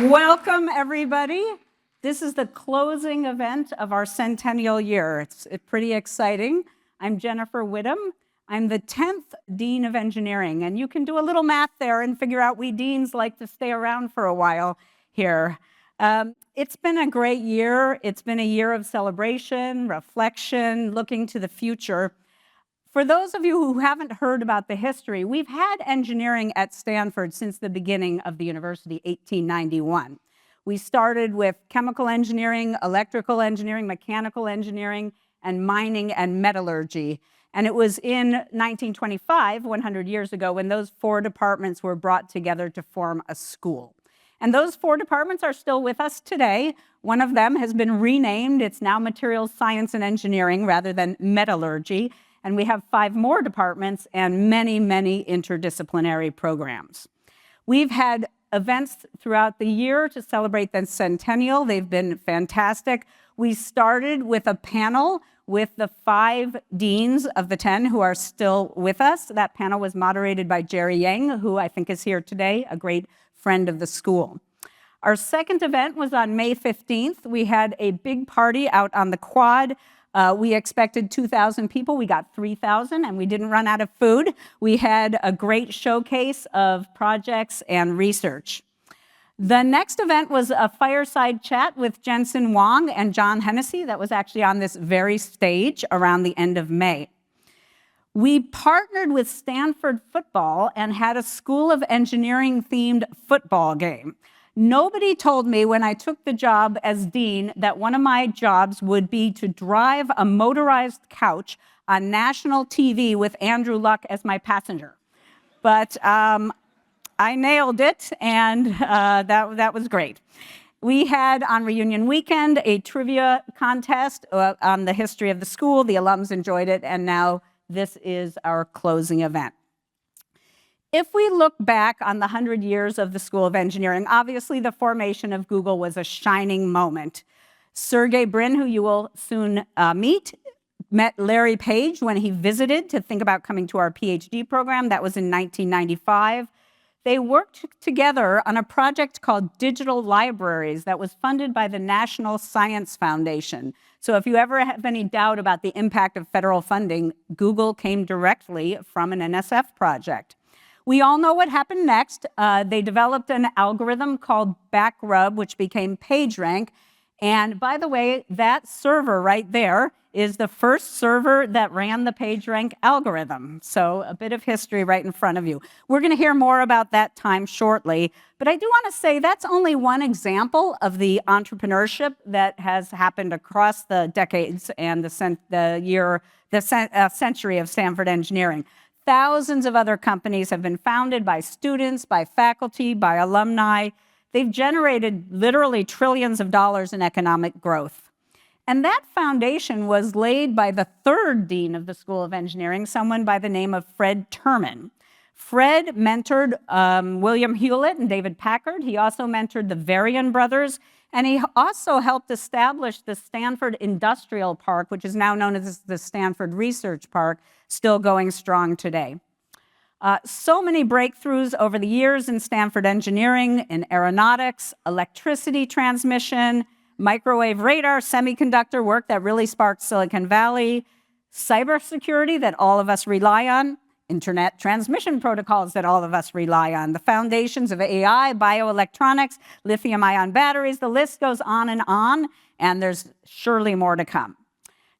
Welcome, everybody. This is the closing event of our Centennial year. It's pretty exciting. I'm Jennifer Widom. I'm the 10th Dean of Engineering, and you can do a little math there and figure out we deans like to stay around for a while here. It's been a great year. It's been a year of celebration, reflection, looking to the future. For those of you who haven't heard about the history, we've had engineering at Stanford since the beginning of the university, 1891. We started with chemical engineering, electrical engineering, mechanical engineering, and mining and metallurgy. And it was in 1925, 100 years ago, when those four departments were brought together to form a school. And those four departments are still with us today. One of them has been renamed. It's now Materials Science and Engineering rather than Metallurgy. And we have 5 more departments and many, many interdisciplinary programs. We've had events throughout the year to celebrate the Centennial. They've been fantastic. We started with a panel with the 5 deans of the 10 who are still with us. That panel was moderated by Jerry Yang, who I think is here today, a great friend of the school. Our second event was on May 15th. We had a big party out on the quad. We expected 2,000 people. We got 3,000, and we didn't run out of food. We had a great showcase of projects and research. The next event was a fireside chat with Jensen Huang and John Hennessy that was actually on this very stage around the end of May. We partnered with Stanford football and had a School of Engineering themed football game. Nobody told me when I took the job as dean that one of my jobs would be to drive a motorized couch on national TV with Andrew Luck as my passenger. But I nailed it, and that was great. We had on reunion weekend a trivia contest on the history of the school. The alums enjoyed it, and now this is our closing event. If we look back on the 100 years of the School of Engineering, obviously the formation of Google was a shining moment. Sergey Brin, who you will soon meet, met Larry Page when he visited to think about coming to our PhD program. That was in 1995. They worked together on a project called Digital Libraries that was funded by the National Science Foundation. So if you ever have any doubt about the impact of federal funding, Google came directly from an NSF project. We all know what happened next. They developed an algorithm called Backrub, which became PageRank. And by the way, that server right there is the first server that ran the PageRank algorithm. So a bit of history right in front of you. We're going to hear more about that time shortly. But I do want to say that's only one example of the entrepreneurship that has happened across the decades and the century of Stanford Engineering. Thousands of other companies have been founded by students, by faculty, by alumni. They've generated literally trillions of dollars in economic growth. And that foundation was laid by the 3rd dean of the School of Engineering, someone by the name of Fred Terman. Fred mentored William Hewlett and David Packard. He also mentored the Varian brothers. And he also helped establish the Stanford Industrial Park, which is now known as the Stanford Research Park, still going strong today. So many breakthroughs over the years in Stanford Engineering, in aeronautics, electricity transmission, microwave radar, semiconductor work that really sparked Silicon Valley, cybersecurity that all of us rely on, internet transmission protocols that all of us rely on, the foundations of AI, bioelectronics, lithium-ion batteries, the list goes on, and there's surely more to come.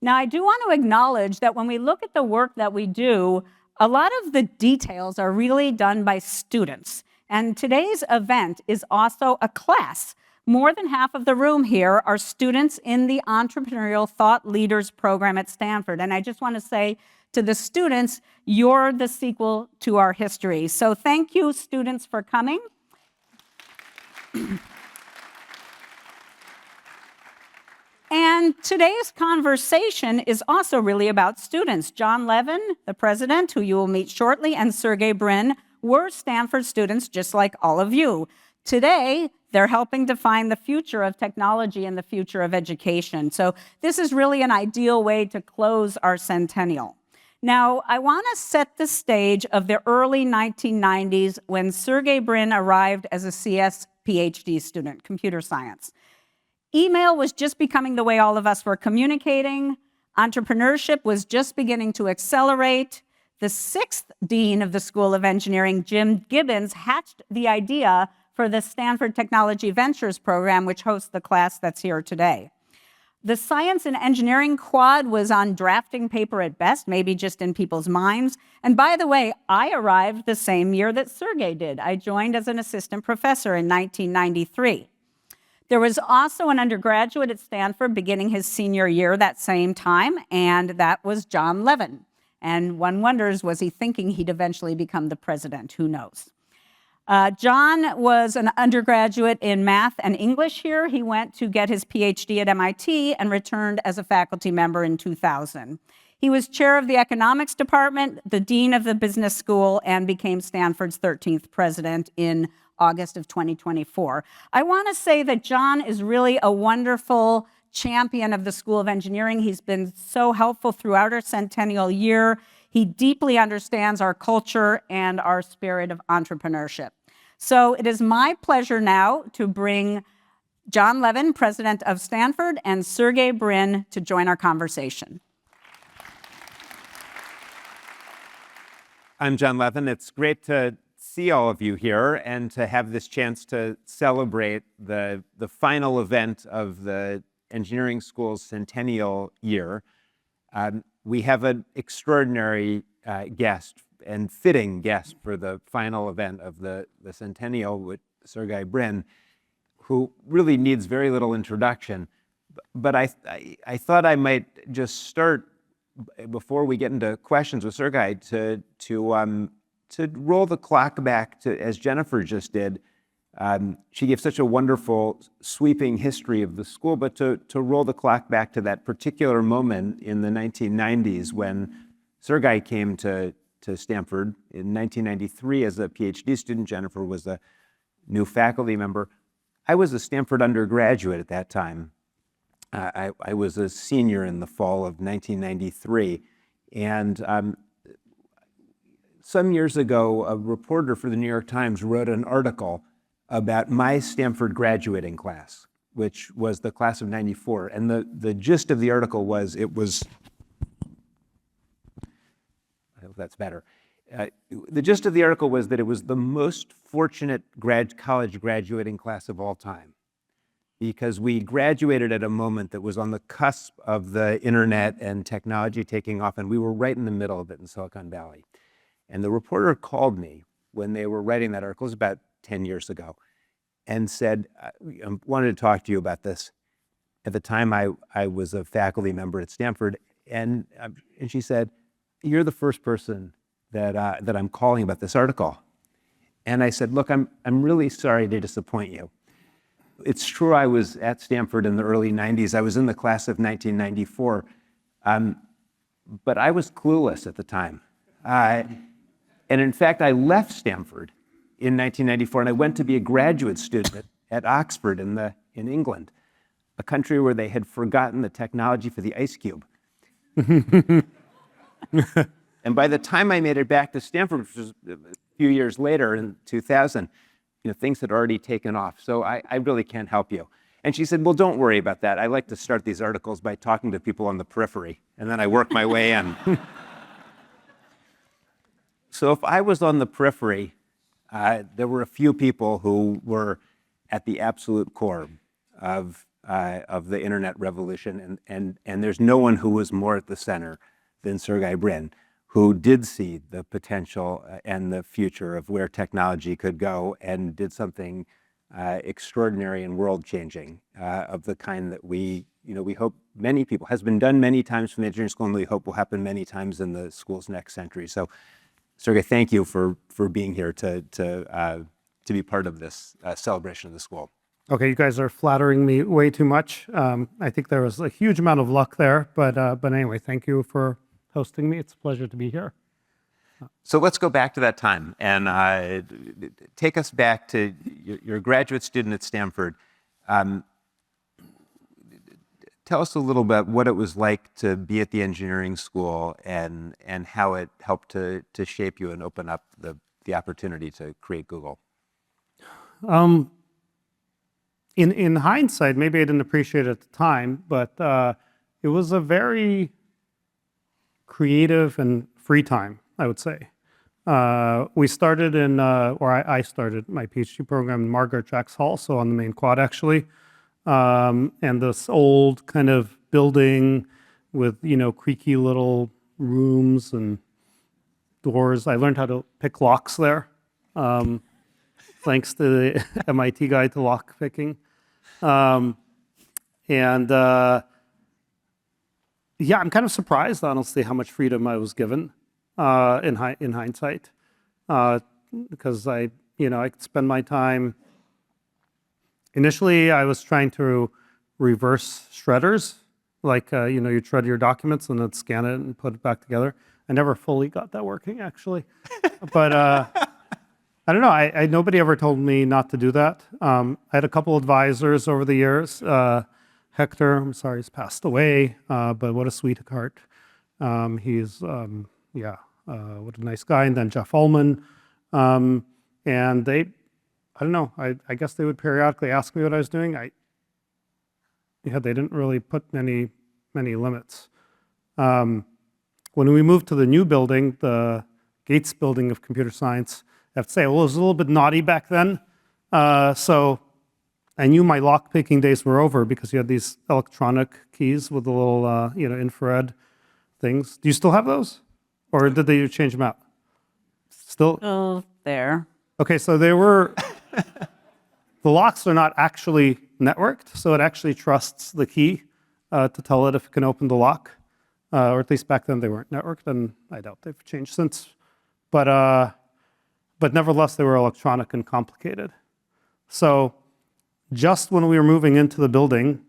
Now, I do want to acknowledge that when we look at the work that we do, a lot of the details are really done by students. And today's event is also a class. More than half of the room here are students in the Entrepreneurial Thought Leaders program at Stanford. And I just want to say to the students, you're the sequel to our history. So thank you, students, for coming. And today's conversation is also really about students. John Levin, the president, who you will meet shortly, and Sergey Brin were Stanford students just like all of you. Today, they're helping define the future of technology and the future of education. So this is really an ideal way to close our centennial. Now, I want to set the stage of the early 1990s when Sergey Brin arrived as a CS PhD student, computer science. Email was just becoming the way all of us were communicating. Entrepreneurship was just beginning to accelerate. The sixth dean of the School of Engineering, Jim Gibbons, hatched the idea for the Stanford Technology Ventures program, which hosts the class that's here today. The science and engineering quad was on drafting paper at best, maybe just in people's minds. And by the way, I arrived the same year that Sergey did. I joined as an assistant professor in 1993. There was also an undergraduate at Stanford beginning his senior year that same time, and that was John Levin. And one wonders, was he thinking he'd eventually become the president? Who knows? John was an undergraduate in math and English here. He went to get his PhD at MIT and returned as a faculty member in 2000. He was chair of the economics department, the dean of the business school, and became Stanford's 13th president in August of 2024. I want to say that John is really a wonderful champion of the School of Engineering. He's been so helpful throughout our centennial year. He deeply understands our culture and our spirit of entrepreneurship. So it is my pleasure now to bring John Levin, president of Stanford, and Sergey Brin to join our conversation. I'm John Levin. It's great to see all of you here and to have this chance to celebrate the final event of the engineering school's centennial year. We have an extraordinary guest and fitting guest for the final event of the centennial with Sergey Brin, who really needs very little introduction. But I thought I might just start, before we get into questions with Sergey, to roll the clock back to, as Jennifer just did. She gave such a wonderful sweeping history of the school, but to roll the clock back to that particular moment in the 1990s when Sergey came to Stanford in 1993 as a PhD student. Jennifer was a new faculty member. I was a Stanford undergraduate at that time. I was a senior in the fall of 1993. And some years ago, a reporter for the New York Times wrote an article about my Stanford graduating class, which was the class of 94. And the gist of the article was, I hope that's better. The gist of the article was that it was the most fortunate college graduating class of all time, because we graduated at a moment that was on the cusp of the internet and technology taking off, and we were right in the middle of it in Silicon Valley. And the reporter called me when they were writing that article, it was about 10 years ago, and said, I wanted to talk to you about this. At the time, I was a faculty member at Stanford, and she said, you're the first person that I'm calling about this article. And I said, look, I'm really sorry to disappoint you. It's true I was at Stanford in the early 90s. I was in the class of 1994, but I was clueless at the time. And in fact, I left Stanford in 1994, and I went to be a graduate student at Oxford in England, a country where they had forgotten the technology for the ice cube. And by the time I made it back to Stanford, which was a few years later in 2000, things had already taken off. So I really can't help you. And she said, well, don't worry about that. I like to start these articles by talking to people on the periphery, and then I work my way in. So if I was on the periphery, there were a few people who were at the absolute core of the internet revolution, and there's no one who was more at the center than Sergey Brin, who did see the potential and the future of where technology could go, and did something extraordinary and world-changing of the kind that we hope many people, has been done many times from the engineering school, and we hope will happen many times in the school's next century. So, Sergey, thank you for being here to be part of this celebration of the school. Okay, you guys are flattering me way too much. I think there was a huge amount of luck there, but anyway, thank you for hosting me. It's a pleasure to be here. So let's go back to that time and take us back to your graduate student at Stanford. tell us a little bit what it was like to be at the engineering school and how it helped to shape you and open up the opportunity to create Google. In hindsight, maybe I didn't appreciate it at the time, but it was a very creative and free time, I would say. We started I started my PhD program in Margaret Jacks Hall, so on the main quad actually. And this old kind of building with, creaky little rooms and doors. I learned how to pick locks there, thanks to the MIT guide to lock picking. I'm kind of surprised, honestly, how much freedom I was given in hindsight, because I could spend my time. Initially, I was trying to reverse shredders, like you'd shred your documents and then scan it and put it back together. I never fully got that working, actually, but I don't know. Nobody ever told me not to do that. I had a couple advisors over the years. Hector, I'm sorry, he's passed away, but what a sweetheart. He's what a nice guy. And then Jeff Ullman, and they. I don't know. I guess they would periodically ask me what I was doing. They didn't really put many limits. When we moved to the new building, the Gates Building of Computer Science, I have to say, it was a little bit naughty back then. So I knew my lock-picking days were over because you had these electronic keys with the little, infrared things. Do you still have those? Or did they change them out? Still there. Okay, so they were, the locks are not actually networked, so it actually trusts the key to tell it if it can open the lock, or at least back then they weren't networked, and I doubt they've changed since. But nevertheless, they were electronic and complicated. So just when we were moving into the building,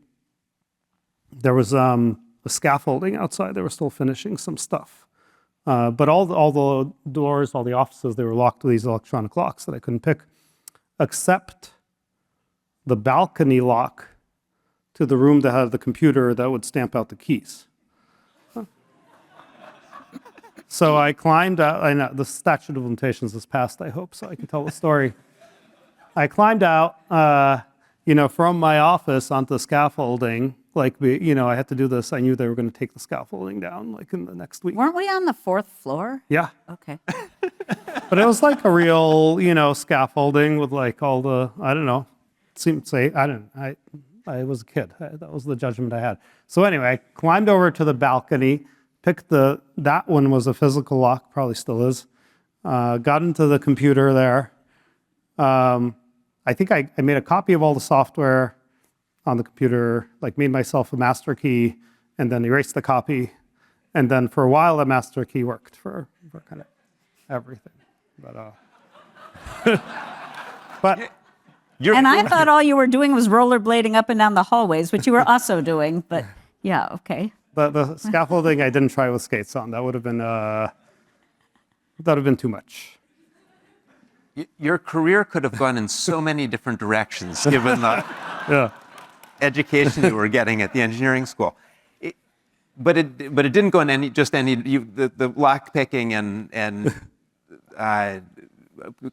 there was a scaffolding outside. They were still finishing some stuff. But all the doors, all the offices, they were locked with these electronic locks that I couldn't pick, except the balcony lock to the room that had the computer that would stamp out the keys. So I climbed out. I know the statute of limitations is passed, I hope, so I can tell the story. I climbed out, from my office onto the scaffolding. I had to do this. I knew they were going to take the scaffolding down, in the next week. Weren't we on the 4th floor? Yeah. Okay. But it was like a real, scaffolding with all the, I don't know, I was a kid. That was the judgment I had. So anyway, I climbed over to the balcony, picked that one was a physical lock, probably still is, got into the computer there. I think I made a copy of all the software on the computer, made myself a master key, and then erased the copy. And then for a while, the master key worked for kind of everything. But I thought all you were doing was rollerblading up and down the hallways, which you were also doing. But yeah, okay. The scaffolding I didn't try with skates on. That would have been too much. Your career could have gone in so many different directions, given the education you were getting at the engineering school. But it didn't go in the lock picking and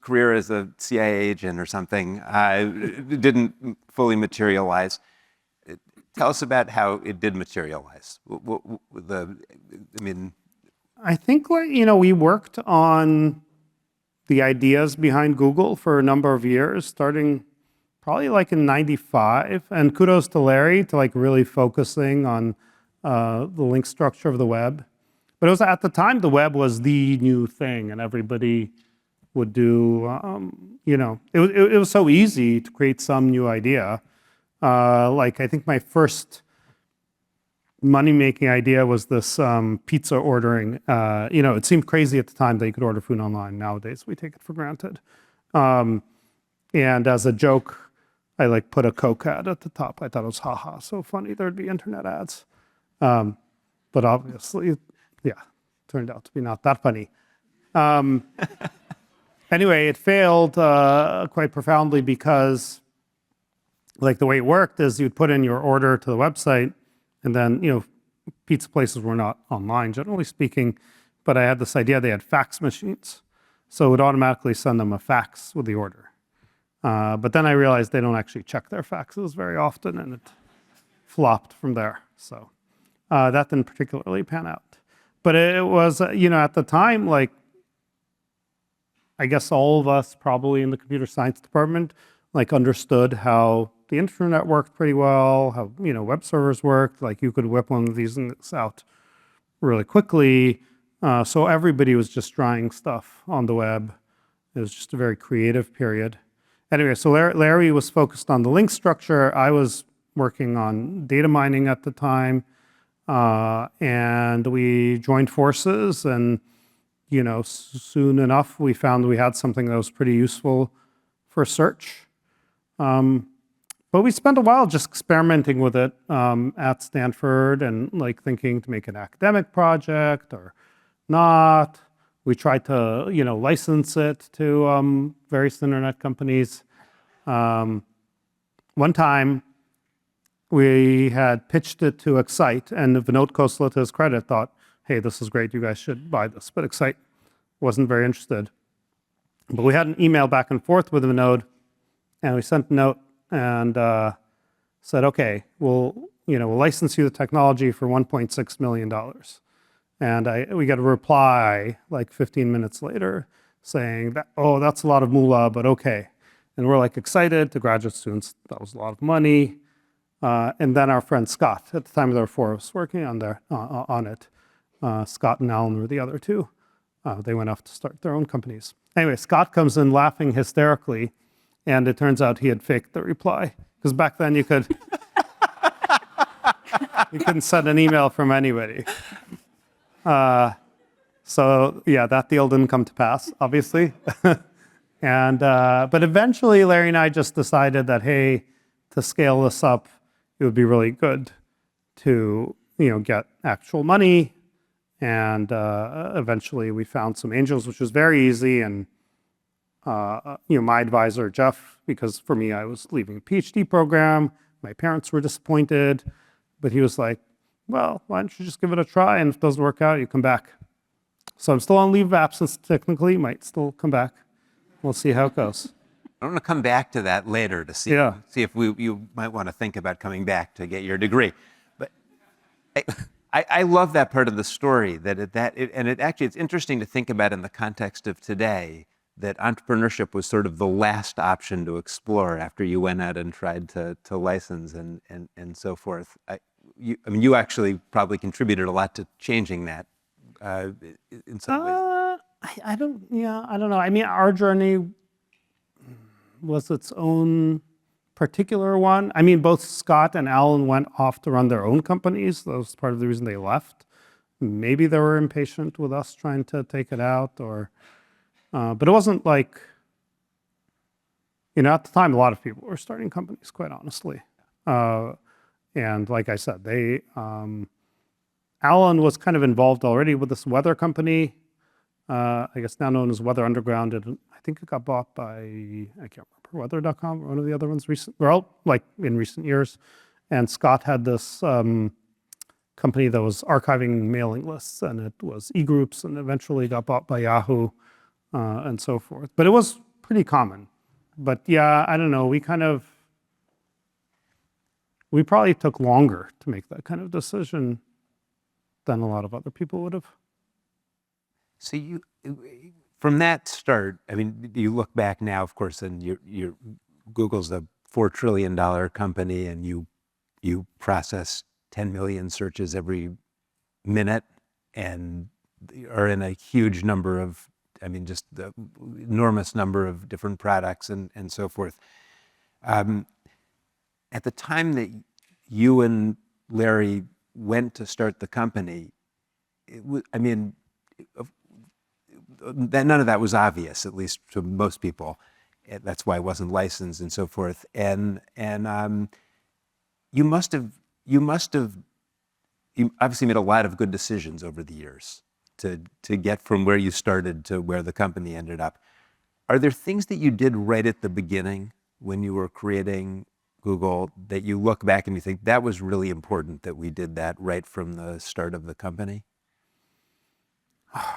career as a CIA agent or something didn't fully materialize. Tell us about how it did materialize. I think we worked on the ideas behind Google for a number of years, starting probably in '95. And kudos to Larry to really focusing on the link structure of the web. But it was at the time the web was the new thing, and everybody would do. It was so easy to create some new idea. I think my first money-making idea was this pizza ordering. It seemed crazy at the time that you could order food online. Nowadays, we take it for granted. And as a joke, I put a Coke ad at the top. I thought it was haha, so funny there'd be internet ads. But obviously, turned out to be not that funny. Anyway, it failed quite profoundly because the way it worked is you'd put in your order to the website, And then, pizza places were not online, generally speaking, but I had this idea they had fax machines. So it would automatically send them a fax with the order. But then I realized they don't actually check their faxes very often, and it flopped from there. So that didn't particularly pan out. But it was, at the time, like, I guess all of us probably in the computer science department, like, understood how the internet worked pretty well, how, web servers worked. Like, you could whip one of these out really quickly. So everybody was just trying stuff on the web. It was just a very creative period. Anyway, so Larry was focused on the link structure. I was working on data mining at the time. And we joined forces, and soon enough we found we had something that was pretty useful for search. But we spent a while just experimenting with it at Stanford, and like thinking to make an academic project or not. We tried to license it to various internet companies. One time we had pitched it to Excite, and Vinod Khosla, to his credit, thought, hey, this is great, you guys should buy this. But Excite wasn't very interested. But we had an email back and forth with Vinod, and we sent a note and said, okay, we'll license you the technology for $1.6 million. And we got a reply like 15 minutes later saying, that's a lot of moolah, but okay. And we're like excited to graduate students, that was a lot of money. And then our friend Scott, at the time there were 4 of us working on it. Scott and Alan were the other 2. They went off to start their own companies. Anyway, Scott comes in laughing hysterically, and it turns out he had faked the reply. Because back then you couldn't send an email from anybody. So yeah, that deal didn't come to pass, obviously. But eventually Larry and I just decided that, hey, to scale this up, it would be really good to get actual money, and eventually we found some angels, which was very easy. And my advisor Jeff, because for me I was leaving a PhD program, my parents were disappointed, but he was like, well, why don't you just give it a try, and if it doesn't work out, you come back. So I'm still on leave of absence technically, might still come back. We'll see how it goes. I want to come back to that later to see if you might want to think about coming back to get your degree. But I love that part of the story, it's interesting to think about in the context of today, that entrepreneurship was sort of the last option to explore after you went out and tried to license and so forth. You actually probably contributed a lot to changing that in some ways. I don't know. I mean, our journey was its own particular one. I mean, both Scott and Alan went off to run their own companies. That was part of the reason they left. Maybe they were impatient with us trying to take it out, but it wasn't like, at the time, a lot of people were starting companies, quite honestly. And like I said, Alan was kind of involved already with this weather company, I guess now known as Weather Underground. And I think it got bought by, I can't remember, weather.com or one of the other ones in recent years. And Scott had this company that was archiving mailing lists, and it was e-groups, and eventually got bought by Yahoo and so forth. But it was pretty common. But yeah, I don't know, we probably took longer to make that kind of decision than a lot of other people would have. So from that start, I mean, you look back now, of course, and Google's a $4 trillion company, and you process 10 million searches every minute, and are in a huge number of, just the enormous number of different products and so forth. At the time that you and Larry went to start the company, none of that was obvious, at least to most people. That's why it wasn't licensed and so forth. And you obviously made a lot of good decisions over the years to get from where you started to where the company ended up. Are there things that you did right at the beginning when you were creating Google that you look back and you think that was really important that we did that right from the start of the company? I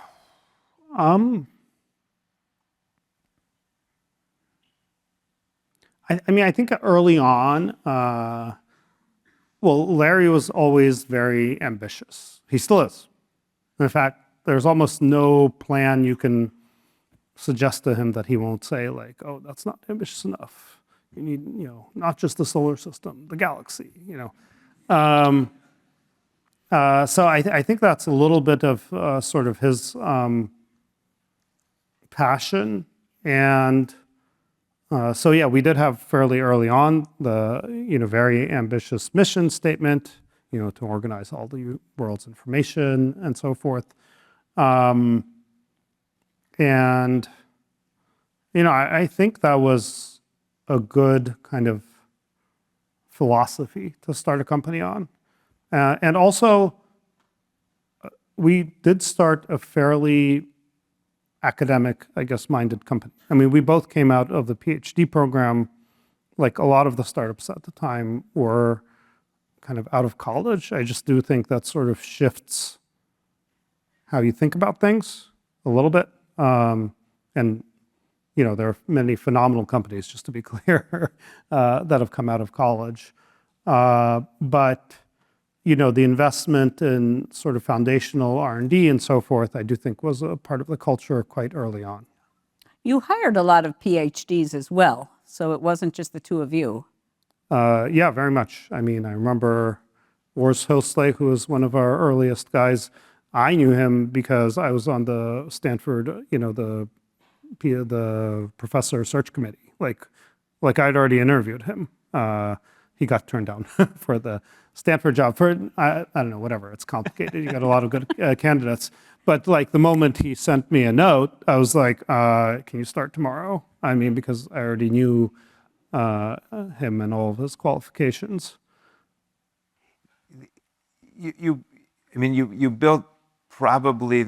mean, I think early on, well, Larry was always very ambitious. He still is. In fact, there's almost no plan you can suggest to him that he won't say, like, oh, that's not ambitious enough. You need, not just the solar system, the galaxy, So I think that's a little bit of sort of his passion. And so, yeah, we did have fairly early on the, very ambitious mission statement, to organize all the world's information and so forth. And, I think that was a good kind of philosophy to start a company on. And also, we did start a fairly academic, I guess, minded company. I mean, we both came out of the PhD program. Like a lot of the startups at the time were kind of out of college. I just do think that sort of shifts how you think about things a little bit. And, there are many phenomenal companies, just to be clear, that have come out of college. But the investment in sort of foundational R&D and so forth, I do think was a part of the culture quite early on. You hired a lot of PhDs as well, so it wasn't just the two of you. Yeah, very much. I mean, I remember Urs Hösle, who was one of our earliest guys. I knew him because I was on the Stanford, the professor search committee. Like I'd already interviewed him. He got turned down for the Stanford job for, I don't know, whatever. It's complicated. You got a lot of good candidates. But like the moment he sent me a note, I was like, can you start tomorrow? I mean, because I already knew him and all of his qualifications. You built probably,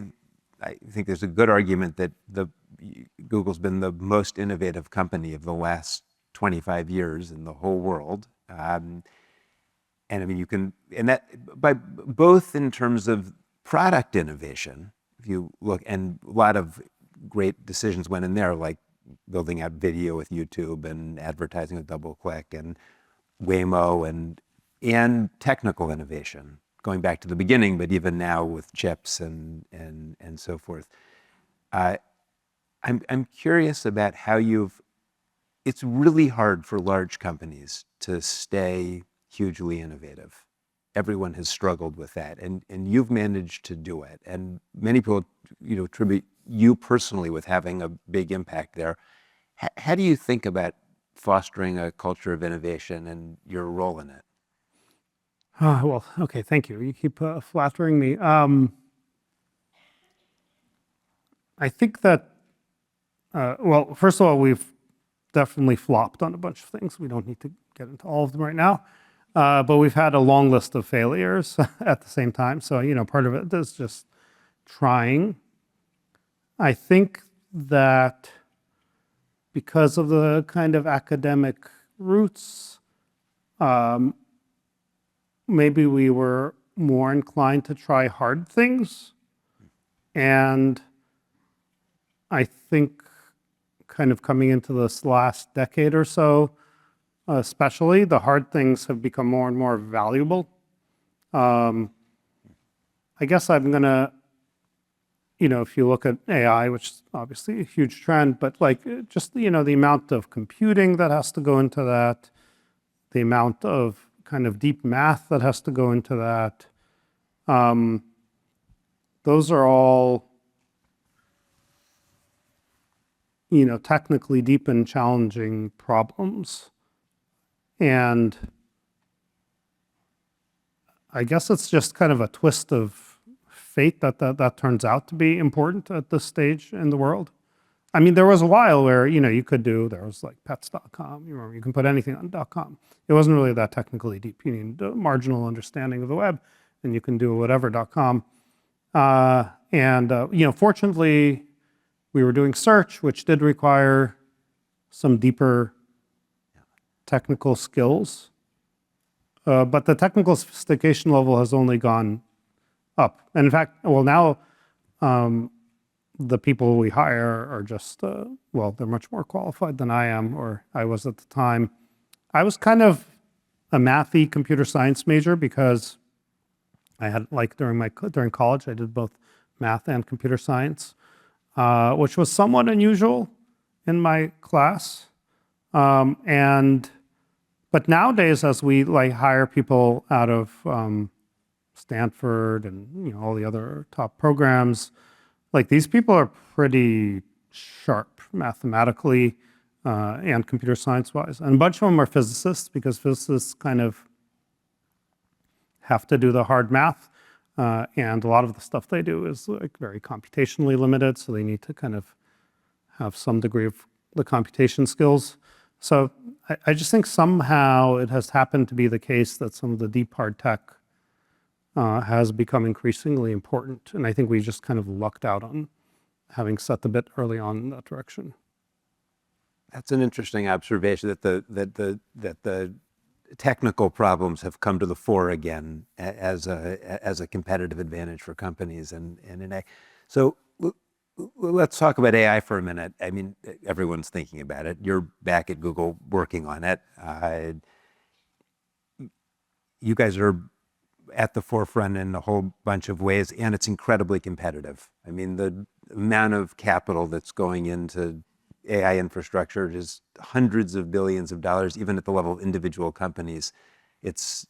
I think there's a good argument that Google's been the most innovative company of the last 25 years in the whole world. And I mean, that by both in terms of product innovation, if you look, and a lot of great decisions went in there, like building out video with YouTube and advertising with DoubleClick and Waymo and technical innovation, going back to the beginning, but even now with chips and so forth. I'm curious about how it's really hard for large companies to stay hugely innovative. Everyone has struggled with that, and you've managed to do it. And many people, attribute you personally with having a big impact there. How do you think about fostering a culture of innovation and your role in it? Well, okay, thank you. You keep flattering me. I think that, well, first of all, we've definitely flopped on a bunch of things. We don't need to get into all of them right now. But we've had a long list of failures at the same time. So, part of it is just trying. I think that because of the kind of academic roots, maybe we were more inclined to try hard things. And I think kind of coming into this last decade or so, especially, the hard things have become more and more valuable. I guess I'm gonna, if you look at AI, which is obviously a huge trend, but like just, the amount of computing that has to go into that, the amount of kind of deep math that has to go into that, those are all, technically deep and challenging problems. And I guess it's just kind of a twist of fate that turns out to be important at this stage in the world. I mean, there was a while where, there was like pets.com, you can put anything on .com. It wasn't really that technically deep. You need a marginal understanding of the web, and you can do whatever .com. Fortunately, we were doing search, which did require some deeper technical skills, but the technical sophistication level has only gone up. And in fact, well, now the people we hire are just, well, they're much more qualified than I am, or I was at the time. I was kind of a mathy computer science major because I had, like, during college, I did both math and computer science, which was somewhat unusual in my class. But nowadays, as we hire people out of Stanford and all the other top programs, these people are pretty sharp mathematically and computer science wise. And a bunch of them are physicists, because physicists kind of have to do the hard math. And a lot of the stuff they do is very computationally limited. So they need to kind of have some degree of the computation skills. So I just think somehow it has happened to be the case that some of the deep hard tech has become increasingly important. And I think we just kind of lucked out on having set the bit early on in that direction. That's an interesting observation, that the technical problems have come to the fore again as a competitive advantage for companies. So let's talk about AI for a minute. I mean, everyone's thinking about it. You're back at Google working on it. You guys are at the forefront in a whole bunch of ways, and it's incredibly competitive. I mean, the amount of capital that's going into AI infrastructure is hundreds of billions of dollars, even at the level of individual companies. It's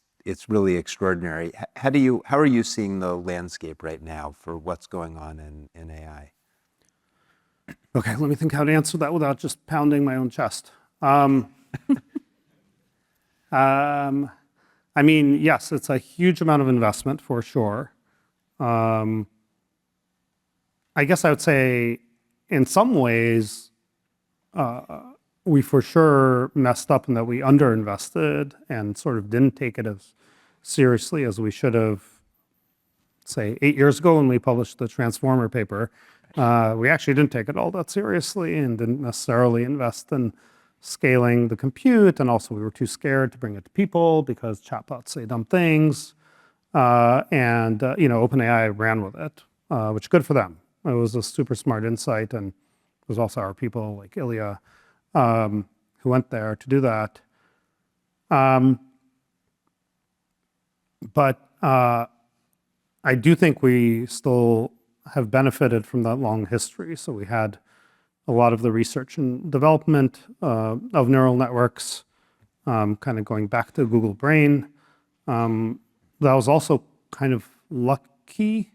really extraordinary. How are you seeing the landscape right now for what's going on in AI? Okay, let me think how to answer that without just pounding my own chest. I mean, yes, it's a huge amount of investment for sure. I guess I would say in some ways, we for sure messed up in that we underinvested and sort of didn't take it as seriously as we should have, say, 8 years ago when we published the Transformer paper. We actually didn't take it all that seriously and didn't necessarily invest in scaling the compute, and also we were too scared to bring it to people because chatbots say dumb things. OpenAI ran with it, which good for them. It was a super smart insight, and there's also our people like Ilya who went there to do that. But I do think we still have benefited from that long history. So we had a lot of the research and development of neural networks, kind of going back to Google Brain. That was also kind of lucky.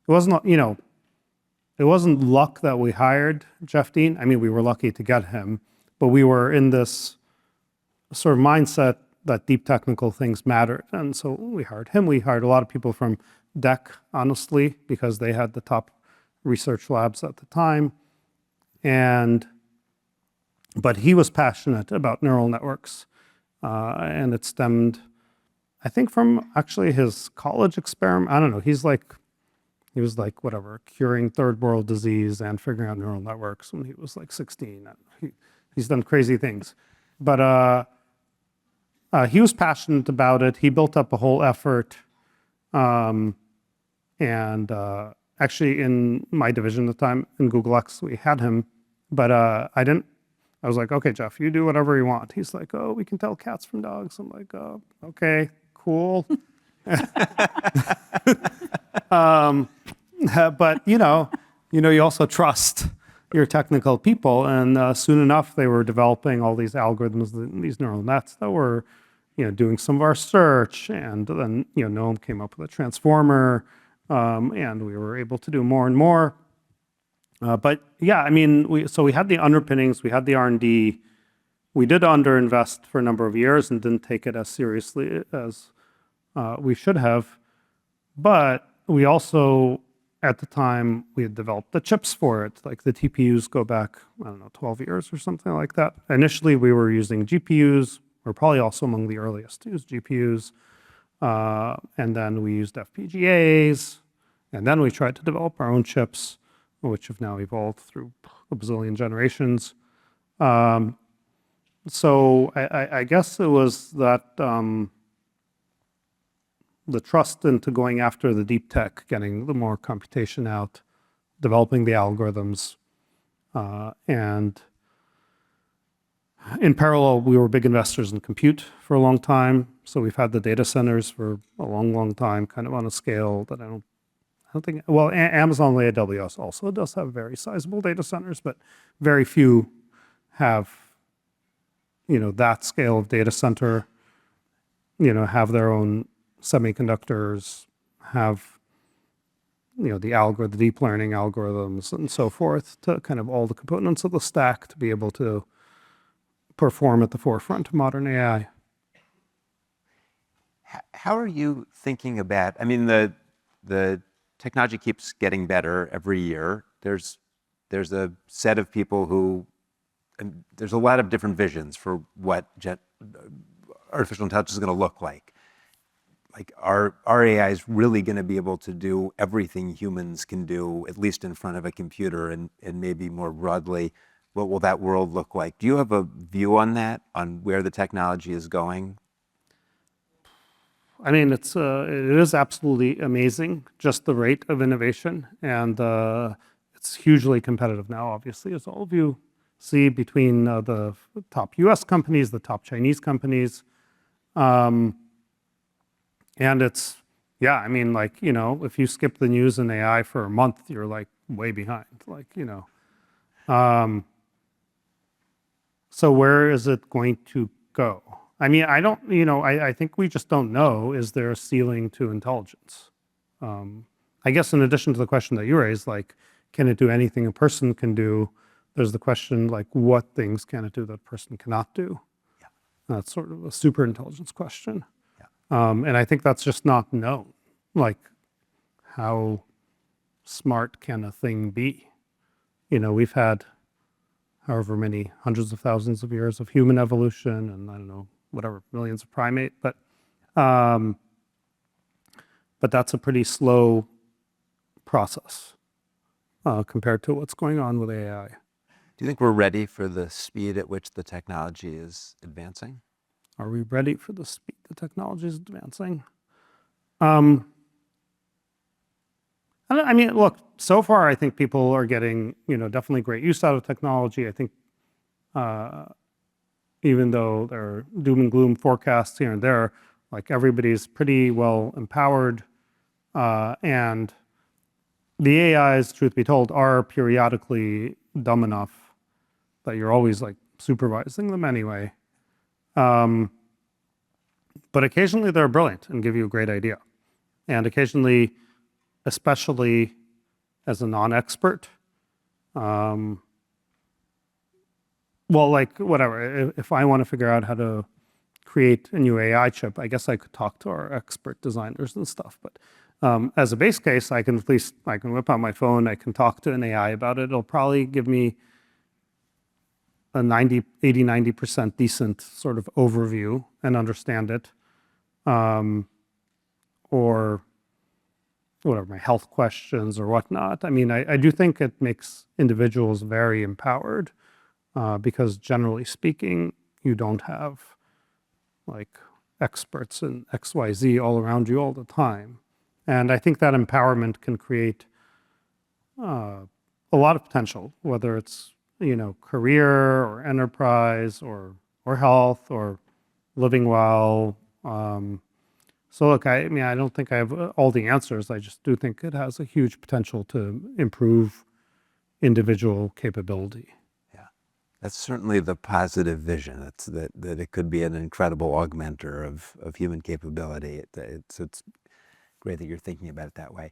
It wasn't, it wasn't luck that we hired Jeff Dean. I mean, we were lucky to get him, but we were in this sort of mindset that deep technical things mattered. And so we hired him. We hired a lot of people from DEC, honestly, because they had the top research labs at the time. But he was passionate about neural networks. And it stemmed, I think, from actually his college experiment. I don't know. He was like, whatever, curing third world disease and figuring out neural networks when he was like 16. He's done crazy things. But he was passionate about it. He built up a whole effort. Actually, in my division at the time, in Google X, we had him. But I was like, okay, Jeff, you do whatever you want. He's like, oh, we can tell cats from dogs. I'm like, oh, okay, cool. But you also trust your technical people, and soon enough they were developing all these algorithms, these neural nets that were, doing some of our search, and then Noam came up with a transformer, and we were able to do more and more. But yeah, I mean, we had the underpinnings, we had the R&D. We did underinvest for a number of years and didn't take it as seriously as we should have. But we also, at the time, we had developed the chips for it. Like the TPUs go back, 12 years or something like that. Initially, we were using GPUs. We're probably also among the earliest to use GPUs. And then we used FPGAs. And then we tried to develop our own chips, which have now evolved through a bazillion generations. So I guess it was that the trust into going after the deep tech, getting the more computation out, developing the algorithms, and in parallel, we were big investors in compute for a long time. So we've had the data centers for a long, long time, kind of on a scale that I don't think, well, Amazon AWS also does have very sizable data centers, but very few have, that scale of data center, have their own semiconductors, have, the deep learning algorithms and so forth, to kind of all the components of the stack to be able to perform at the forefront of modern AI. How are you thinking about, I mean, the technology keeps getting better every year. There's a set of people who, and there's a lot of different visions for what artificial intelligence is going to look like. Like, our AI is really going to be able to do everything humans can do, at least in front of a computer, and maybe more broadly, what will that world look like? Do you have a view on that, on where the technology is going? I mean, it is absolutely amazing, just the rate of innovation, and it's hugely competitive now, obviously, as all of you see, between the top US companies, the top Chinese companies. And it's, yeah, I mean, like, if you skip the news in AI for a month, you're like way behind, like, So where is it going to go? I mean, I don't, I think we just don't know. Is there a ceiling to intelligence? I guess in addition to the question that you raised, like, can it do anything a person can do? There's the question, like, what things can it do that a person cannot do? Yeah. That's sort of a super intelligence question. Yeah. And I think that's just not known. Like, how smart can a thing be? We've had however many hundreds of thousands of years of human evolution, and I don't know, whatever, millions of primate, but that's a pretty slow process compared to what's going on with AI. Do you think we're ready for the speed at which the technology is advancing? Are we ready for the speed the technology is advancing? I mean, look, so far I think people are getting, definitely great use out of technology. I think even though there are doom and gloom forecasts here and there, like, everybody's pretty well empowered. And the AIs, truth be told, are periodically dumb enough that you're always like supervising them anyway. But occasionally they're brilliant and give you a great idea. And occasionally, especially as a non-expert, well, like, whatever, if I want to figure out how to create a new AI chip, I guess I could talk to our expert designers and stuff. But as a base case, I can whip out my phone, I can talk to an AI about it. It'll probably give me a 80-90% decent sort of overview and understand it. Or whatever, my health questions or whatnot. I mean, I do think it makes individuals very empowered because, generally speaking, you don't have like experts in XYZ all around you all the time. And I think that empowerment can create a lot of potential, whether it's, career or enterprise or health or living well. So look, I mean, I don't think I have all the answers. I just do think it has a huge potential to improve individual capability. Yeah, that's certainly the positive vision. It's that it could be an incredible augmenter of human capability. It's great that you're thinking about it that way.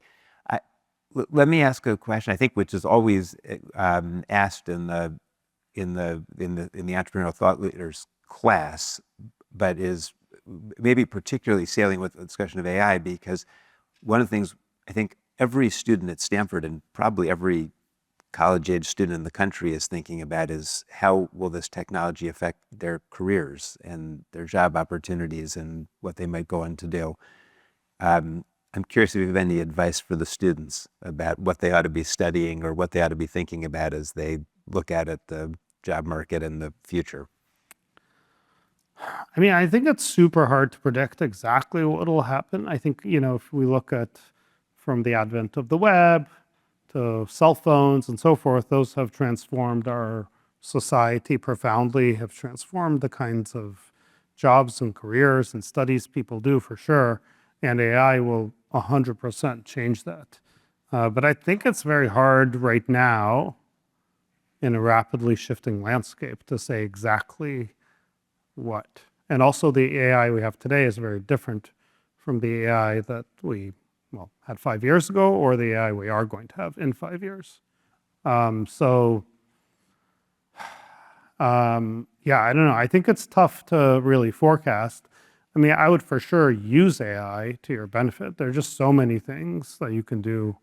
Let me ask a question, I think, which is always asked in the entrepreneurial thought leaders class, but is maybe particularly salient with the discussion of AI, because one of the things I think every student at Stanford, and probably every college-age student in the country, is thinking about is, how will this technology affect their careers and their job opportunities and what they might go on to do. I'm curious if you have any advice for the students about what they ought to be studying or what they ought to be thinking about as they look out at the job market in the future. I mean, I think it's super hard to predict exactly what will happen. I think, if we look at from the advent of the web to cell phones and so forth, those have transformed our society profoundly, have transformed the kinds of jobs and careers and studies people do for sure. And AI will 100% change that. But I think it's very hard right now in a rapidly shifting landscape to say exactly what. And also the AI we have today is very different from the AI that we had 5 years ago or the AI we are going to have in 5 years. Yeah, I don't know. I think it's tough to really forecast. I mean, I would for sure use AI to your benefit. There are just so many things that you can do.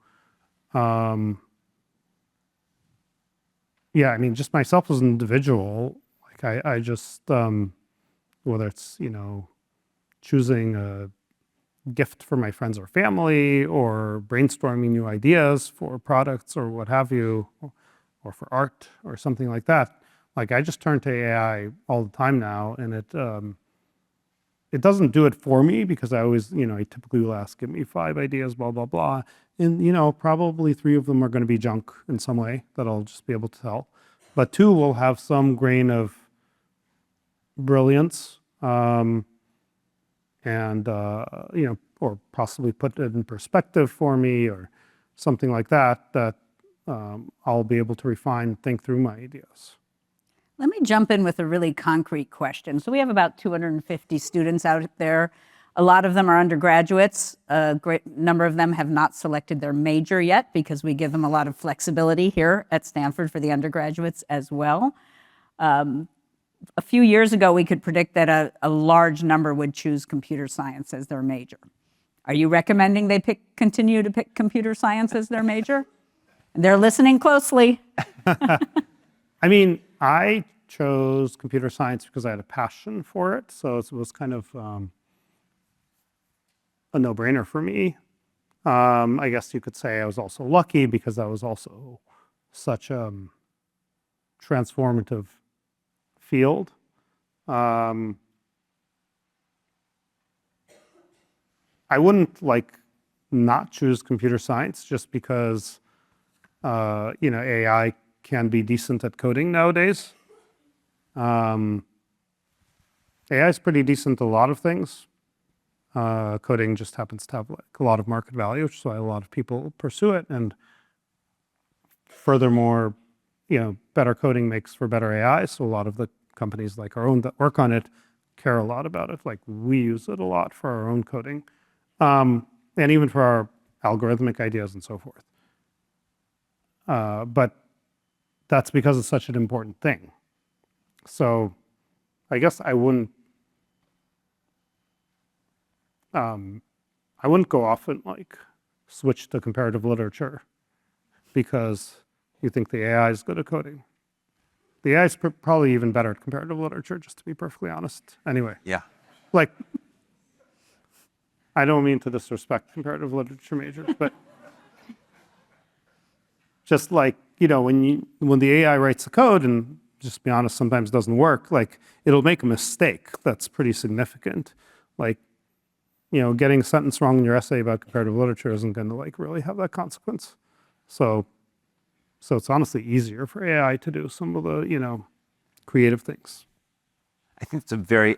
Yeah, I mean, just myself as an individual, like I just, whether it's, choosing a gift for my friends or family or brainstorming new ideas for products or what have you, or for art or something like that. Like I just turn to AI all the time now, and it doesn't do it for me because I always, I typically will ask, give me 5 ideas, blah, blah, blah. And, probably 3 of them are going to be junk in some way that I'll just be able to tell. But 2 will have some grain of brilliance, and, or possibly put it in perspective for me or something like that, I'll be able to refine, think through my ideas. Let me jump in with a really concrete question. So we have about 250 students out there. A lot of them are undergraduates. A great number of them have not selected their major yet because we give them a lot of flexibility here at Stanford for the undergraduates as well. A few years ago, we could predict that a large number would choose computer science as their major. Are you recommending they continue to pick computer science as their major? They're listening closely. I mean, I chose computer science because I had a passion for it. So it was kind of a no-brainer for me. I guess you could say I was also lucky because that was also such a transformative field. I wouldn't not choose computer science just because AI can be decent at coding nowadays. AI is pretty decent at a lot of things. Coding just happens to have a lot of market value, which is why a lot of people pursue it. And furthermore, better coding makes for better AI. So a lot of the companies like our own that work on it care a lot about it. Like we use it a lot for our own coding, and even for our algorithmic ideas and so forth. But that's because it's such an important thing. So I guess I wouldn't go off and switch to comparative literature because you think the AI is good at coding. The AI is probably even better at comparative literature, just to be perfectly honest. Anyway. Yeah. I don't mean to disrespect comparative literature majors, but just when the AI writes the code and just to be honest, sometimes doesn't work, it'll make a mistake that's pretty significant. Getting a sentence wrong in your essay about comparative literature isn't going to really have that consequence. So it's honestly easier for AI to do some of the, creative things. I think it's a very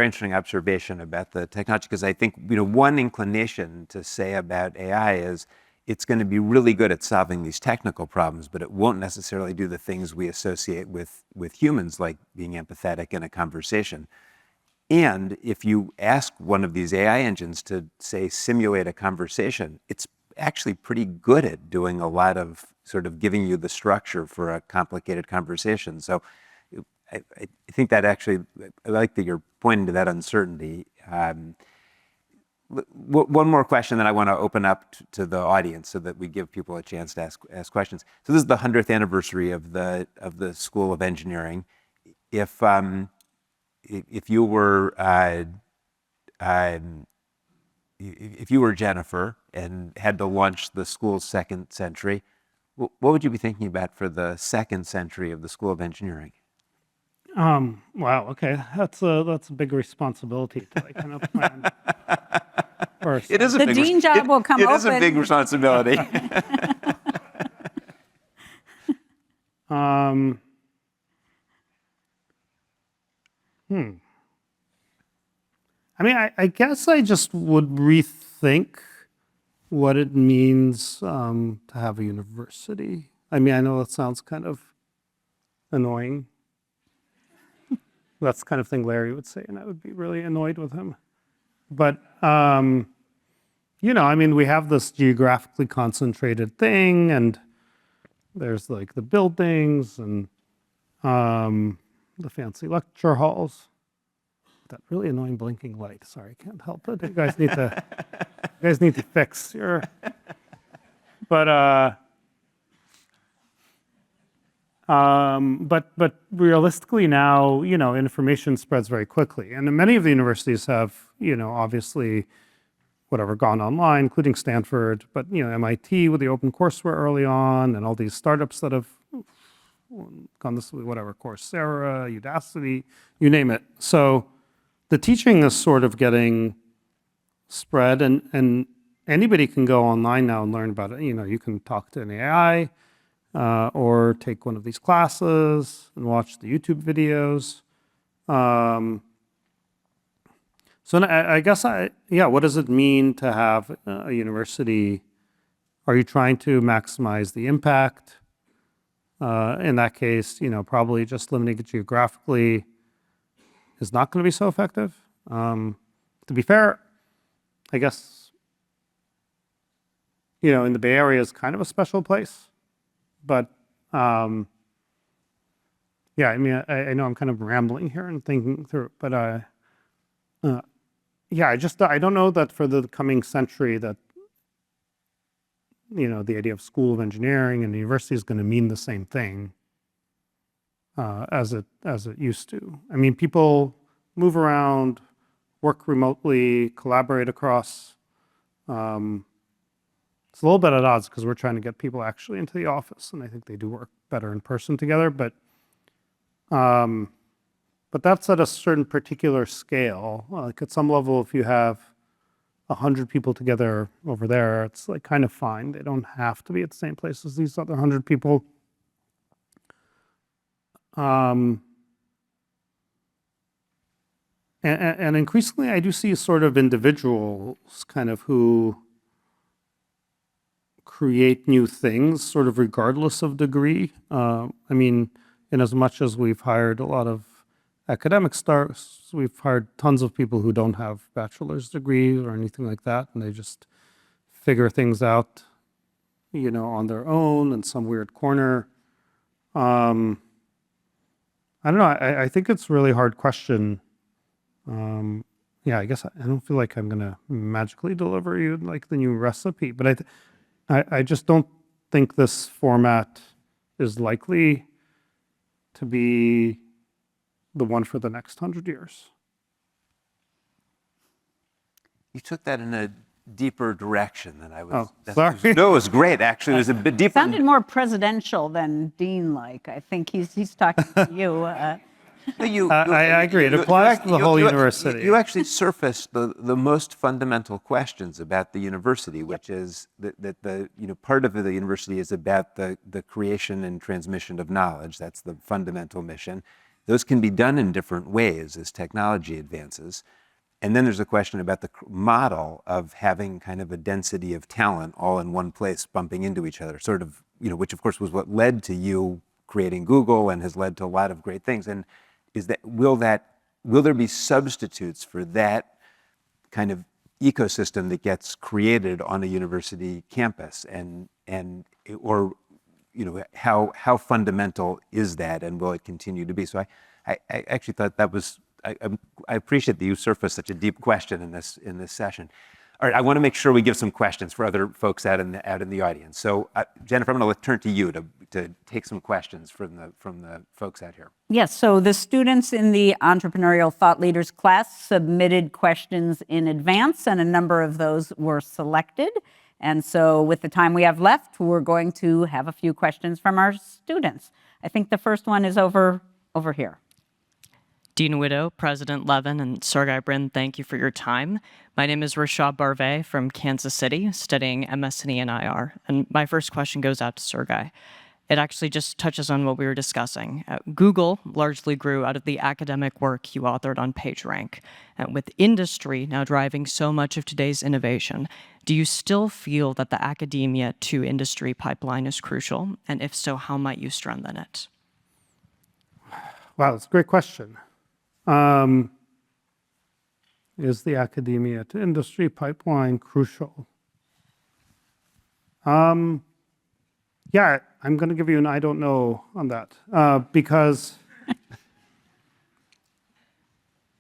interesting observation about the technology because I think, one inclination to say about AI is it's going to be really good at solving these technical problems, but it won't necessarily do the things we associate with humans, like being empathetic in a conversation. And if you ask one of these AI engines to, say, simulate a conversation, it's actually pretty good at doing a lot of sort of giving you the structure for a complicated conversation. So I think that actually, I like that you're pointing to that uncertainty. One more question that I want to open up to the audience so that we give people a chance to ask questions. So this is the 100th anniversary of the School of Engineering. If you were Jennifer and had to launch the school's second century, what would you be thinking about for the second century of the School of Engineering? Wow. Okay, that's a big responsibility to like kind of plan first. It is a The big dean job will come It is a open. big responsibility. Um, I mean, I guess I just would rethink what it means to have a university. I mean, I know that sounds kind of annoying. That's the kind of thing Larry would say, and I would be really annoyed with him. But, you know, I mean, we have this geographically concentrated thing, and there's like the buildings and the fancy lecture halls. That really annoying blinking light. Sorry, can't help it. You guys need to fix your. But but realistically now, you know, information spreads very quickly, and many of the universities have, you know, obviously, whatever, gone online, including Stanford, but you know, MIT with the open courseware early on, and all these startups that have gone this way, whatever, Coursera, Udacity, you name it. So the teaching is sort of getting spread, and anybody can go online now and learn about it. You know, you can talk to an AI or take one of these classes and watch the YouTube videos. So I guess yeah, what does it mean to have a university? Are you trying to maximize the impact? In that case, you know, probably just limiting it geographically is not going to be so effective. To be fair, I guess, you know, in the Bay Area is kind of a special place, but yeah, I mean, I know I'm kind of rambling here and thinking through, but yeah, I don't know that for the coming century that, you know, the idea of School of Engineering and university is going to mean the same thing as it used to. I mean, people move around, work remotely, collaborate across. It's a little bit at odds because we're trying to get people actually into the office, and I think they do work better in person together. But that's at a certain particular scale. Like at some level, if you have 100 people together over there, it's like kind of fine. They don't have to be at the same place as these other 100 people. And increasingly, I do see sort of individuals kind of who create new things, sort of regardless of degree. I mean, in as much as we've hired a lot of academic stars, we've hired tons of people who don't have bachelor's degrees or anything like that, and they just figure things out, you know, on their own in some weird corner. I don't know. I think it's a really hard question. Yeah, I guess I don't feel like I'm gonna magically deliver you like the new recipe, but I just don't think this format is likely to be the one for the next 100 years. You took that in a deeper direction than I was. Oh, sorry. No, it was great. Actually, it was a bit deeper. Sounded more presidential than dean-like. I think he's talking to you. I agree. It applies to the whole university. You actually surfaced the most fundamental questions about the university, which is that the part of the university is about the creation and transmission of knowledge. That's the fundamental mission. Those can be done in different ways as technology advances. And then there's a question about the model of having kind of a density of talent all in one place bumping into each other, sort of, which of course was what led to you creating Google and has led to a lot of great things. And will there be substitutes for that kind of ecosystem that gets created on a university campus, or how fundamental is that, and will it continue to be? So I actually thought that was, I appreciate that you surfaced such a deep question in this session. All right, I want to make sure we give some questions for other folks out in the audience. So Jennifer, I'm going to turn to you to take some questions from the folks out here. Yes, so the students in the Entrepreneurial Thought Leaders class submitted questions in advance, and a number of those were selected. And so with the time we have left, we're going to have a few questions from our students. I think the first one is over here. Dean Widow, President Levin, and Sergey Brin, thank you for your time. My name is Rashad Barve from Kansas City, studying MS&E and IR. And my first question goes out to Sergey. It actually just touches on what we were discussing. Google largely grew out of the academic work you authored on PageRank. With industry now driving so much of today's innovation, do you still feel that the academia to industry pipeline is crucial? And if so, how might you strengthen it? Wow, that's a great question. Is the academia to industry pipeline crucial? Yeah, I'm going to give you an I don't know on that because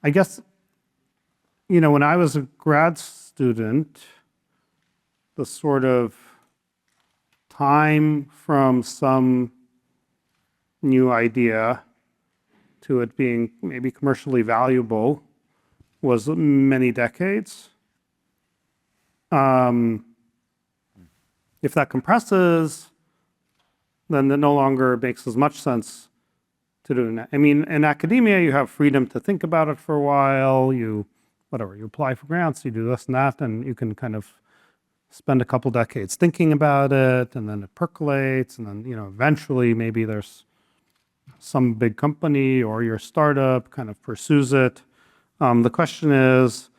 I guess, when I was a grad student, the sort of time from some new idea to it being maybe commercially valuable was many decades. If that compresses, then it no longer makes as much sense to do that. I mean, in academia, you have freedom to think about it for a while. You apply for grants, you do this and that, and you can kind of spend a couple decades thinking about it, and then it percolates, and then, eventually maybe there's some big company or your startup kind of pursues it. The question is,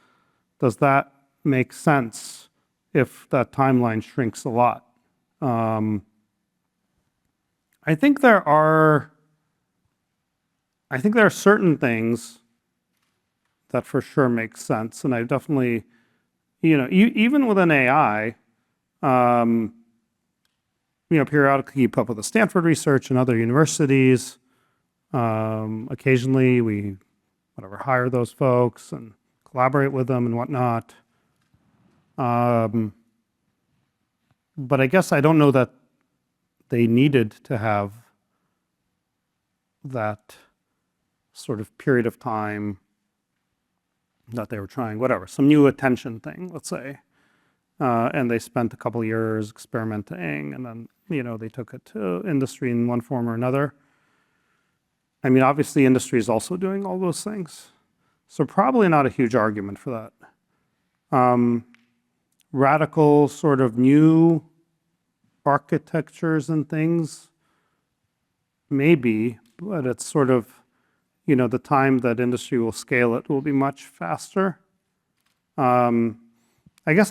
does that make sense if that timeline shrinks a lot? I think there are certain things that for sure make sense, and I definitely, even within AI, periodically keep up with the Stanford research and other universities. Occasionally we hire those folks and collaborate with them and whatnot. But I guess I don't know that they needed to have that sort of period of time that they were trying, some new attention thing, let's say. And they spent a couple years experimenting, and then, they took it to industry in one form or another. I mean, obviously industry is also doing all those things. So probably not a huge argument for that. Radical sort of new architectures and things, maybe, but it's sort of, the time that industry will scale it will be much faster. I guess,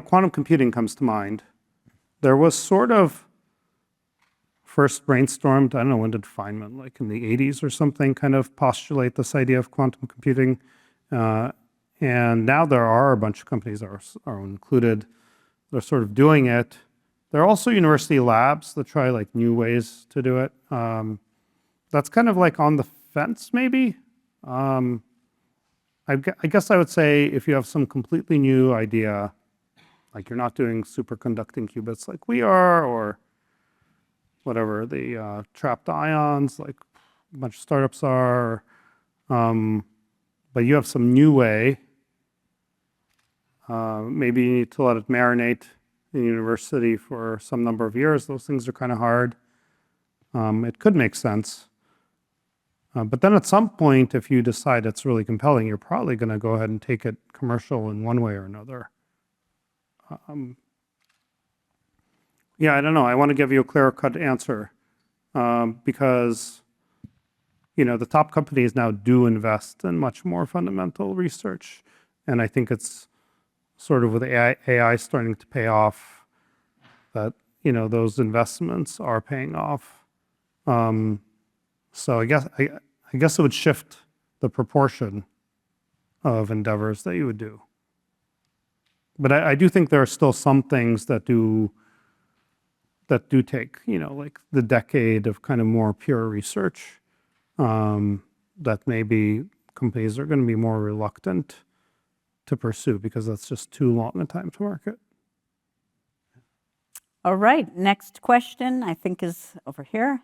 quantum computing comes to mind. There was sort of first brainstormed, I don't know, when did Feynman, like in the 80s or something, kind of postulate this idea of quantum computing. And now there are a bunch of companies that are included. They're sort of doing it. There are also university labs that try like new ways to do it. That's kind of like on the fence, maybe. I guess I would say if you have some completely new idea, like you're not doing superconducting qubits like we are, or whatever, the trapped ions like a bunch of startups are, but you have some new way, maybe you need to let it marinate in university for some number of years. Those things are kind of hard. It could make sense. But then at some point, if you decide it's really compelling, you're probably going to go ahead and take it commercial in one way or another. Yeah, I don't know. I want to give you a clear-cut answer because, the top companies now do invest in much more fundamental research. And I think it's sort of with AI starting to pay off that, those investments are paying off. So I guess it would shift the proportion of endeavors that you would do. But I do think there are still some things that do take, like the decade of kind of more pure research that maybe companies are going to be more reluctant to pursue because that's just too long a time to market. All right, next question I think is over here.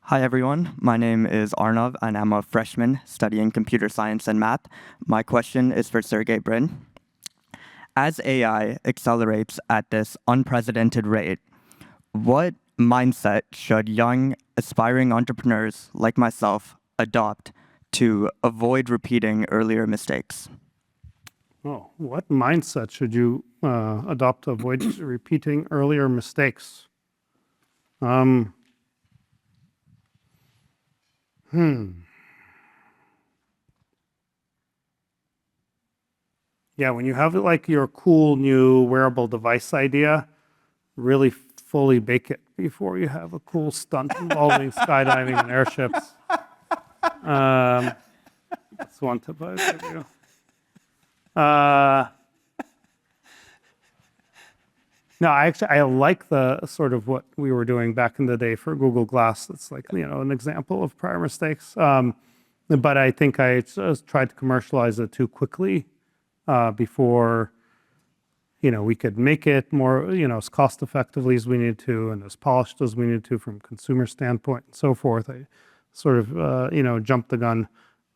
Hi, everyone. My name is Arnav, and I'm a freshman studying computer science and math. My question is for Sergey Brin. As AI accelerates at this unprecedented rate, what mindset should young, aspiring entrepreneurs like myself adopt to avoid repeating earlier mistakes? Oh, what mindset should you adopt to avoid repeating earlier mistakes? Yeah, when you have like your cool new wearable device idea, really fully bake it before you have a cool stunt involving skydiving and airships. That's one tip I would give you. No, I like the sort of what we were doing back in the day for Google Glass. It's like, an example of prior mistakes. But I think I just tried to commercialize it too quickly before, we could make it more, as cost effectively as we needed to and as polished as we needed to from a consumer standpoint and so forth. I sort of, jumped the gun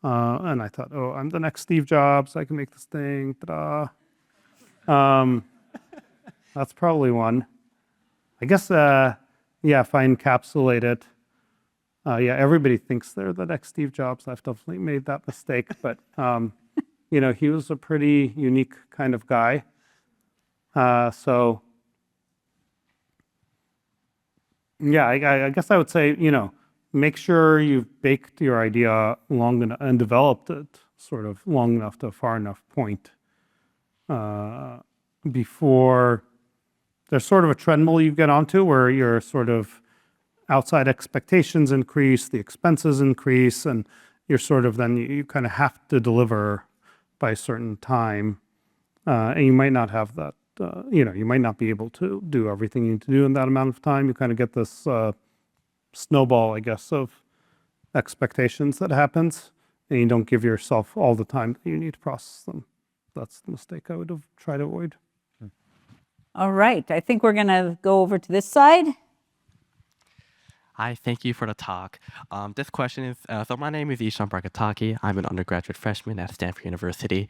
and I thought, oh, I'm the next Steve Jobs. I can make this thing. Ta-da. That's probably one. I guess, if I encapsulate it, everybody thinks they're the next Steve Jobs. I've definitely made that mistake, but, he was a pretty unique kind of guy. So, I guess I would say, make sure you've baked your idea long enough and developed it sort of long enough to a far enough point before there's sort of a treadmill you get onto where your sort of outside expectations increase, the expenses increase, and you're sort of then you kind of have to deliver by a certain time, and you might not have that. You might not be able to do everything you need to do in that amount of time. You kind of get this snowball, I guess, of expectations that happens, and you don't give yourself all the time that you need to process them. That's the mistake I would have tried to avoid. All right, I think we're going to go over to this side. Hi, thank you for the talk. This question is, so my name is Ishan Barkataki. I'm an undergraduate freshman at Stanford University.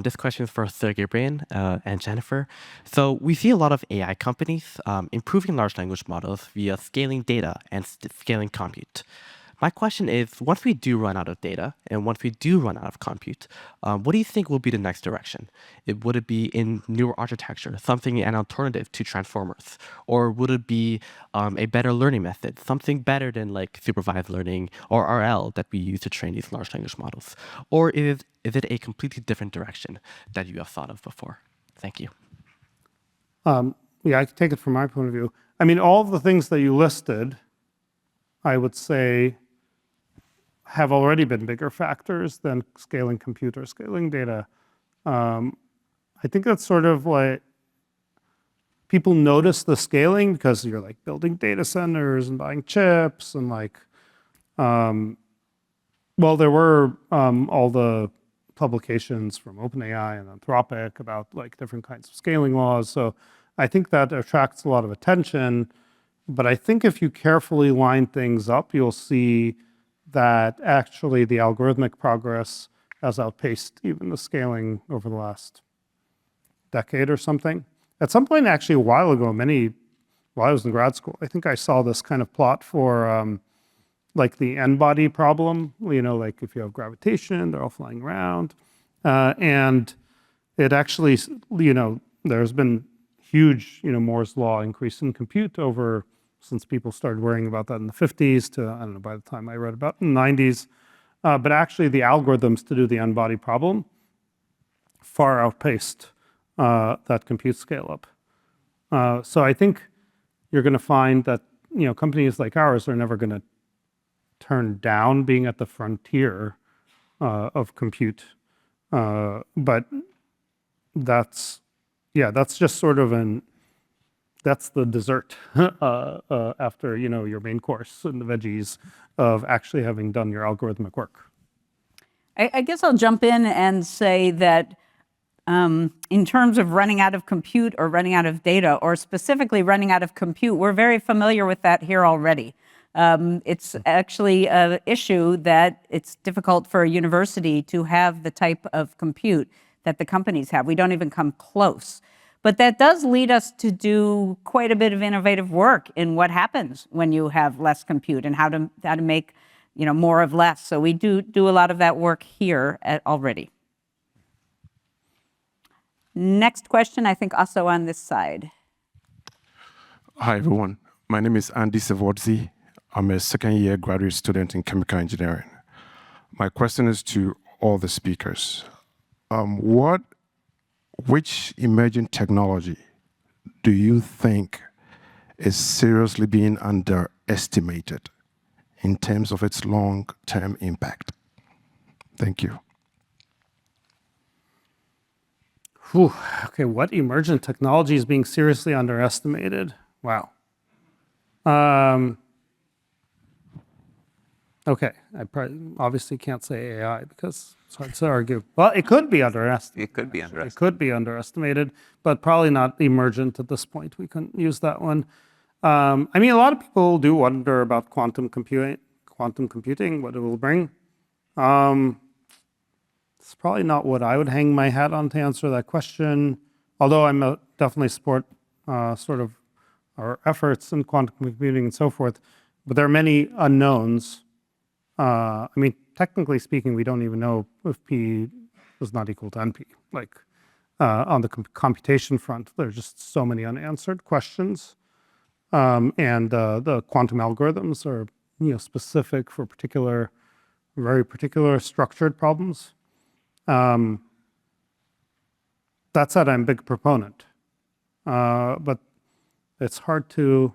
This question is for Sergey Brin and Jennifer. So we see a lot of AI companies improving large language models via scaling data and scaling compute. My question is, once we do run out of data and once we do run out of compute, what do you think will be the next direction? Would it be in newer architecture, something an alternative to transformers? Or would it be a better learning method, something better than like supervised learning or RL that we use to train these large language models? Or is it a completely different direction that you have thought of before? Thank you. I can take it from my point of view. I mean, all of the things that you listed, I would say, have already been bigger factors than scaling compute or scaling data. I think that's sort of like people notice the scaling because you're like building data centers and buying chips and like, there were all the publications from OpenAI and Anthropic about like different kinds of scaling laws. So I think that attracts a lot of attention. But I think if you carefully line things up, you'll see that actually the algorithmic progress has outpaced even the scaling over the last decade or something. At some point, actually, a while ago, while I was in grad school, I think I saw this kind of plot for like the n-body problem, like if you have gravitation, they're all flying around. And it actually, there's been huge, Moore's law increase in compute since people started worrying about that in the 50s to, I don't know, by the time I read about in the 90s. But actually the algorithms to do the n-body problem far outpaced that compute scale up. So I think you're going to find that, companies like ours are never going to turn down being at the frontier of compute. But that's just sort of that's the dessert after, your main course and the veggies of actually having done your algorithmic work. I guess I'll jump in and say that in terms of running out of compute or running out of data, or specifically running out of compute, we're very familiar with that here already. It's actually an issue that it's difficult for a university to have the type of compute that the companies have. We don't even come close. But that does lead us to do quite a bit of innovative work in what happens when you have less compute and how to make more of less. So we do a lot of that work here already. Next question, I think also on this side. Hi, everyone. My name is Andy Savorzy. I'm a second-year graduate student in chemical engineering. My question is to all the speakers. Which emerging technology do you think is seriously being underestimated in terms of its long-term impact? Thank you. Whew. Okay, what emergent technology is being seriously underestimated? Wow. Okay, I obviously can't say AI because it's hard to argue. Well, it could be underestimated. It could be underestimated. It could be underestimated, but probably not emergent at this point. We couldn't use that one. I mean, a lot of people do wonder about quantum computing, what it will bring. It's probably not what I would hang my hat on to answer that question, although I'm definitely support sort of our efforts in quantum computing and so forth. But there are many unknowns. I mean, technically speaking, we don't even know if P is not equal to NP. Like on the computation front, there's just so many unanswered questions. And the quantum algorithms are specific for very particular structured problems. That said, I'm a big proponent, but it's hard to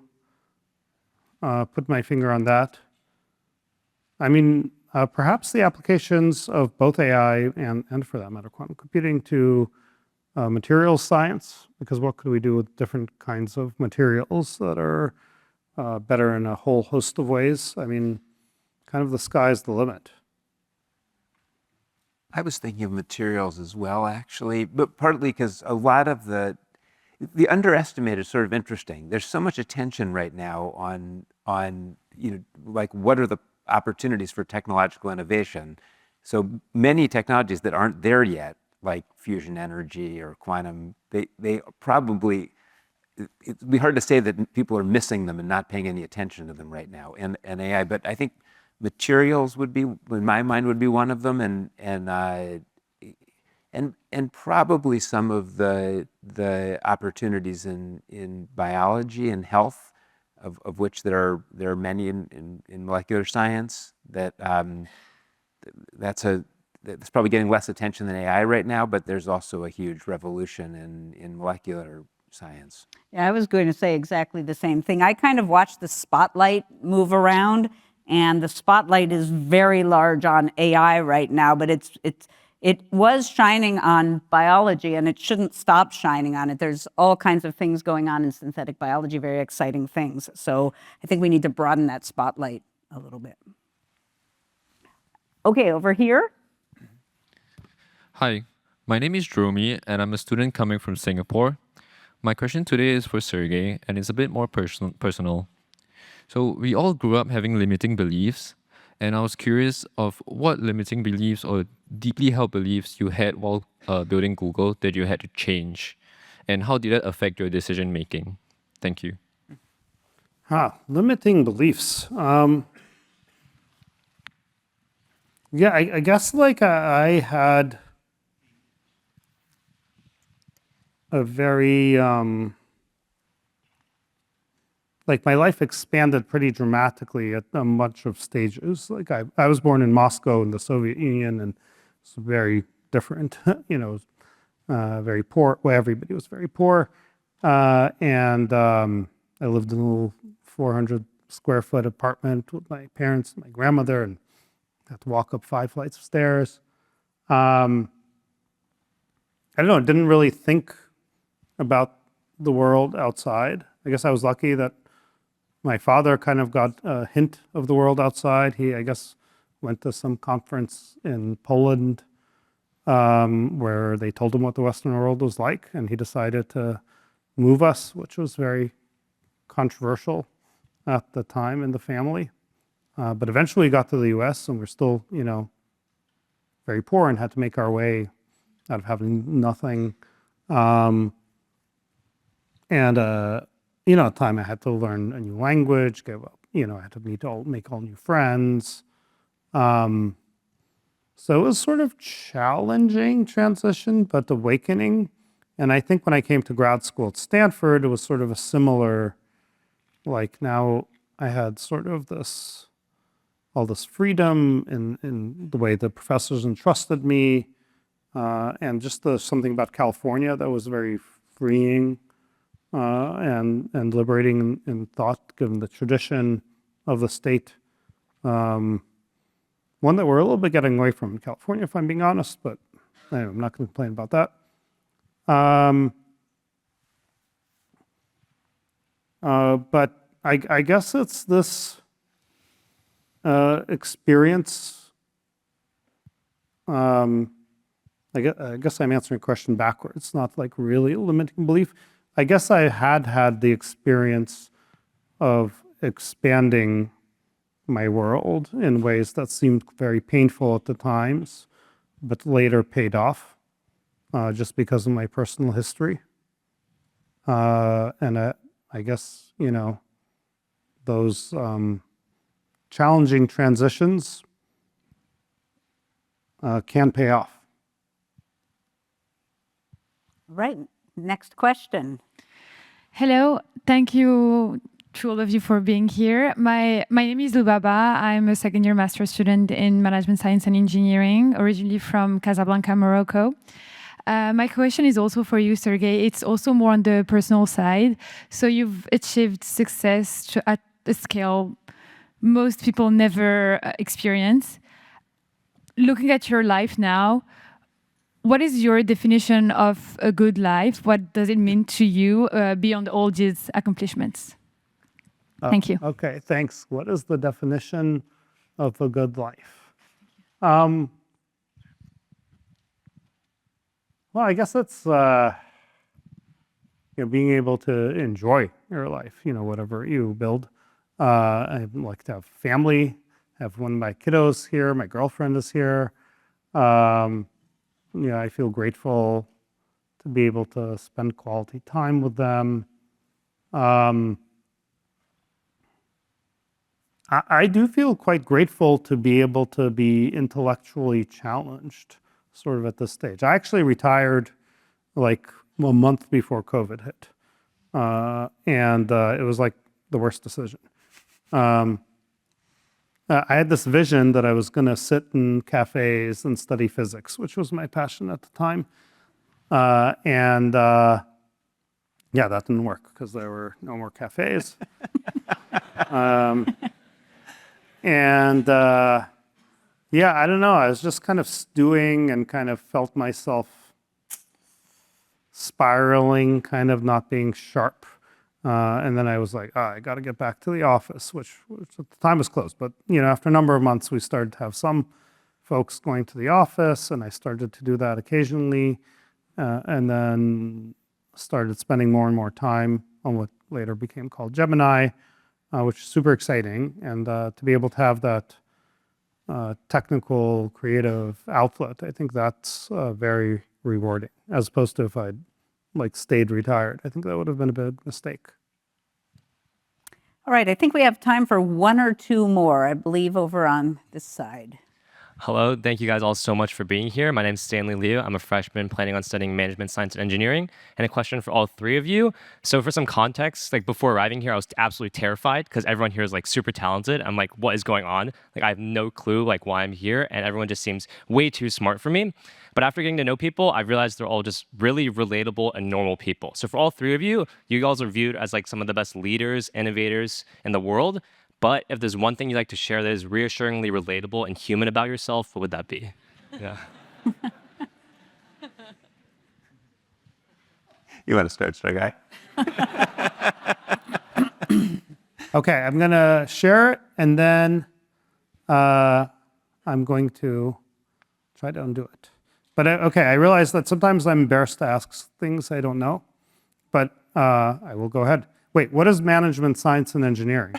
put my finger on that. I mean, perhaps the applications of both AI and for that matter, quantum computing to materials science, because what could we do with different kinds of materials that are better in a whole host of ways? I mean, kind of the sky's the limit. I was thinking of materials as well, actually, but partly because a lot of the underestimated is sort of interesting. There's so much attention right now on like what are the opportunities for technological innovation. So many technologies that aren't there yet, like fusion energy or quantum, they probably, it'd be hard to say that people are missing them and not paying any attention to them right now, and AI, but I think materials would be, in my mind, would be one of them, and probably some of the opportunities in biology and health, of which there are many in molecular science. That's probably getting less attention than AI right now, but there's also a huge revolution in molecular science. Yeah, I was going to say exactly the same thing. I kind of watched the spotlight move around, and the spotlight is very large on AI right now, but it was shining on biology, and it shouldn't stop shining on it. There's all kinds of things going on in synthetic biology, very exciting things. So I think we need to broaden that spotlight a little bit. Okay, over here. Hi, my name is Dromi, and I'm a student coming from Singapore. My question today is for Sergey, and it's a bit more personal. So we all grew up having limiting beliefs, and I was curious of what limiting beliefs or deeply held beliefs you had while building Google that you had to change, and how did that affect your decision making? Thank you. Limiting beliefs. Yeah, I guess like I had a very, like my life expanded pretty dramatically at a bunch of stages. Like I was born in Moscow in the Soviet Union, and it's very different, very poor. Well, everybody was very poor. And I lived in a little 400 square foot apartment with my parents and my grandmother, and had to walk up 5 flights of stairs. I don't know, didn't really think about the world outside. I guess I was lucky that my father kind of got a hint of the world outside. He, I guess, went to some conference in Poland where they told him what the Western world was like, and he decided to move us, which was very controversial at the time in the family. But eventually we got to the US, and we're still, very poor and had to make our way out of having nothing. At the time I had to learn a new language, I had to make all new friends. So it was sort of challenging transition, but awakening. And I think when I came to grad school at Stanford, it was sort of a similar, like now I had sort of all this freedom in the way the professors entrusted me, and just something about California that was very freeing and liberating in thought, given the tradition of the state. One that we're a little bit getting away from in California, if I'm being honest, but anyway, I'm not going to complain about that. But I guess it's this experience. I guess I'm answering a question backwards, not like really a limiting belief. I guess I had the experience of expanding my world in ways that seemed very painful at the times, but later paid off just because of my personal history. And I guess, those challenging transitions can pay off. Right. Next question. Hello, thank you to all of you for being here. My name is Lubaba. I'm a second-year master's student in Management Science and Engineering, originally from Casablanca, Morocco. My question is also for you, Sergey. It's also more on the personal side. So you've achieved success at a scale most people never experience. Looking at your life now, what is your definition of a good life? What does it mean to you beyond all these accomplishments? Thank you. Okay, thanks. What is the definition of a good life? Well, I guess it's being able to enjoy your life, whatever you build. I'd like to have family, have one of my kiddos here, my girlfriend is here. I feel grateful to be able to spend quality time with them. I do feel quite grateful to be able to be intellectually challenged sort of at this stage. I actually retired like a month before COVID hit. And it was like the worst decision. I had this vision that I was going to sit in cafes and study physics, which was my passion at the time. Yeah, that didn't work because there were no more cafes. Yeah, I don't know. I was just kind of stewing and kind of felt myself spiraling, kind of not being sharp. And then I was like, I got to get back to the office, which at the time was closed. But, after a number of months, we started to have some folks going to the office, and I started to do that occasionally, and then started spending more and more time on what later became called Gemini, which is super exciting. And to be able to have that technical, creative outlet, I think that's very rewarding, as opposed to if I'd stayed retired. I think that would have been a big mistake. All right, I think we have time for one or two more, I believe, over on this side. Hello, thank you guys all so much for being here. My name is Stanley Liu. I'm a freshman planning on studying management science and engineering. And a question for all three of you. So for some context, before arriving here, I was absolutely terrified because everyone here is super talented. I'm like, what is going on? I have no clue why I'm here, and everyone just seems way too smart for me. But after getting to know people, I realized they're all just really relatable and normal people. So for all three of you, you guys are viewed as some of the best leaders, innovators in the world. But if there's one thing you'd like to share that is reassuringly relatable and human about yourself, what would that be? Yeah. You want to start, Sergey? Okay, I'm going to share it, and then I'm going to try to undo it. But okay, I realize that sometimes I'm embarrassed to ask things I don't know, but I will go ahead. Wait, what is management science and engineering?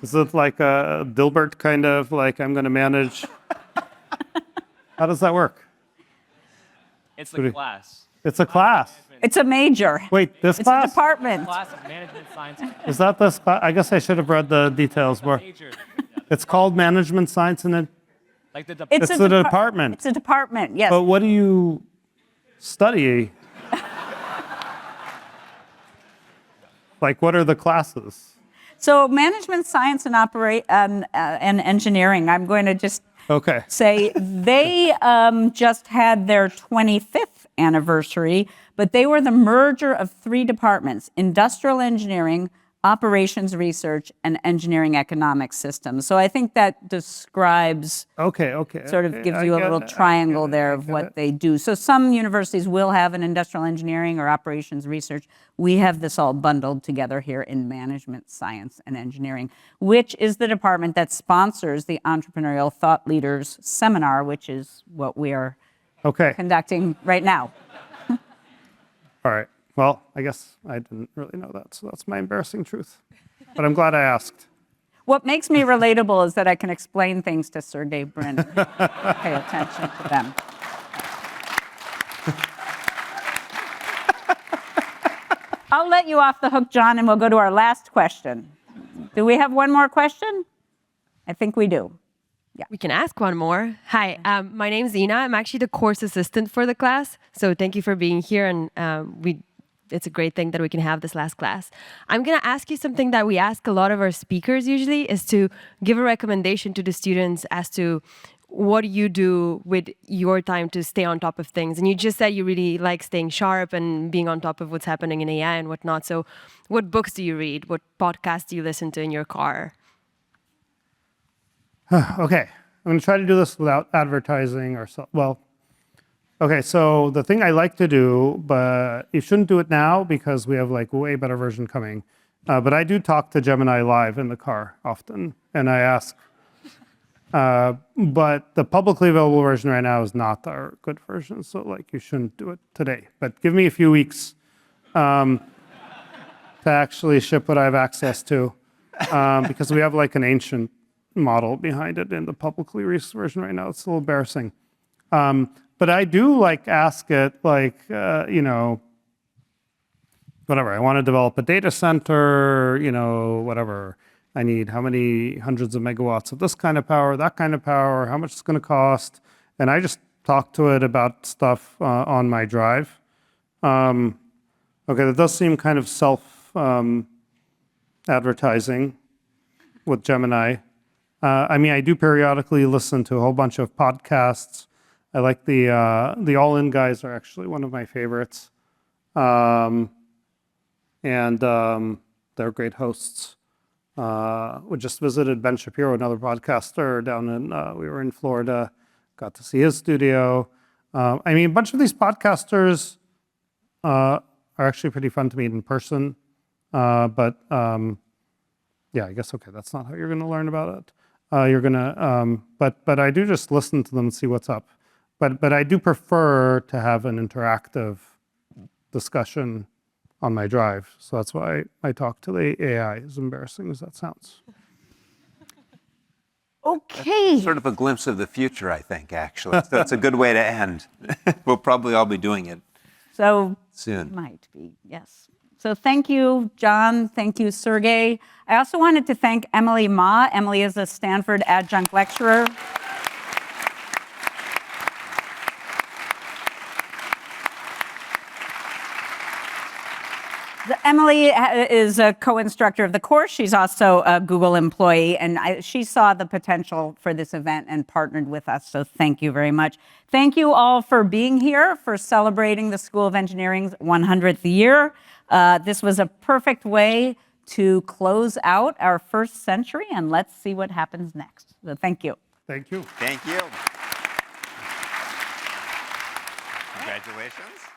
Is it like a Dilbert kind of I'm going to manage? How does that work? It's the class. It's a class. It's a major. Wait, this It's a class? department. Class of management science. Is that this class? I guess I should have read the details more. It's called Management Science and it, Like the it's a a department. It's a department, yes. But what do you study? Like, what are the classes? So management science and engineering, I'm going to just Okay. say they just had their 25th anniversary, but they were the merger of three departments: industrial engineering, operations research, and engineering economics systems. So I think that describes, Okay. sort of okay, gives I you a get little it, I triangle get it, there I of get what it. they do. So some universities will have an industrial engineering or operations research. We have this all bundled together here in management science and engineering, which is the department that sponsors the Entrepreneurial Thought Leaders Seminar, which is what we are Okay. conducting right now. All right. Well, I guess I didn't really know that, so that's my embarrassing truth. But I'm glad I asked. What makes me relatable is that I can explain things to Sergey Brin. Pay attention to them. I'll let you off the hook, John, and we'll go to our last question. Do we have one more question? I think we do. We can ask one more. Hi, my name's Ina. I'm actually the course assistant for the class. So thank you for being here. And it's a great thing that we can have this last class. I'm going to ask you something that we ask a lot of our speakers usually, is to give a recommendation to the students as to what do you do with your time to stay on top of things. And you just said you really like staying sharp and being on top of what's happening in AI and whatnot. So what books do you read? What podcasts do you listen to in your car? Okay. I'm going to try to do this without advertising or so. Well, okay, so the thing I like to do, but you shouldn't do it now because we have like way better version coming. But I do talk to Gemini live in the car often, and I ask. But the publicly available version right now is not our good version, so like you shouldn't do it today. But give me a few weeks to actually ship what I have access to, because we have like an ancient model behind it in the publicly released version right now. It's a little embarrassing. But I do like ask it like, whatever, I want to develop a data center, whatever. I need how many hundreds of megawatts of this kind of power, that kind of power, how much it's going to cost. And I just talk to it about stuff on my drive. Okay, that does seem kind of self-advertising with Gemini. I mean, I do periodically listen to a whole bunch of podcasts. I like the All In guys are actually one of my favorites. And they're great hosts. We just visited Ben Shapiro, another podcaster down in, we were in Florida, got to see his studio. I mean, a bunch of these podcasters are actually pretty fun to meet in person. Yeah, I guess, okay, that's not how you're going to learn about it. You're going to, but I do just listen to them and see what's up. But I do prefer to have an interactive discussion on my drive. So that's why I talk to the AI, as embarrassing as that sounds. Okay. Sort of a glimpse of the future, I think, actually. So that's a good way to end. We'll probably all be doing it soon. Might be, yes. So thank you, John. Thank you, Sergey. I also wanted to thank Emily Ma. Emily is a Stanford adjunct lecturer. Emily is a co-instructor of the course. She's also a Google employee, and she saw the potential for this event and partnered with us, so thank you very much. Thank you all for being here, for celebrating the School of Engineering's 100th year. This was a perfect way to close out our first century, and let's see what happens next. So thank you. Thank you. Thank you. Congratulations.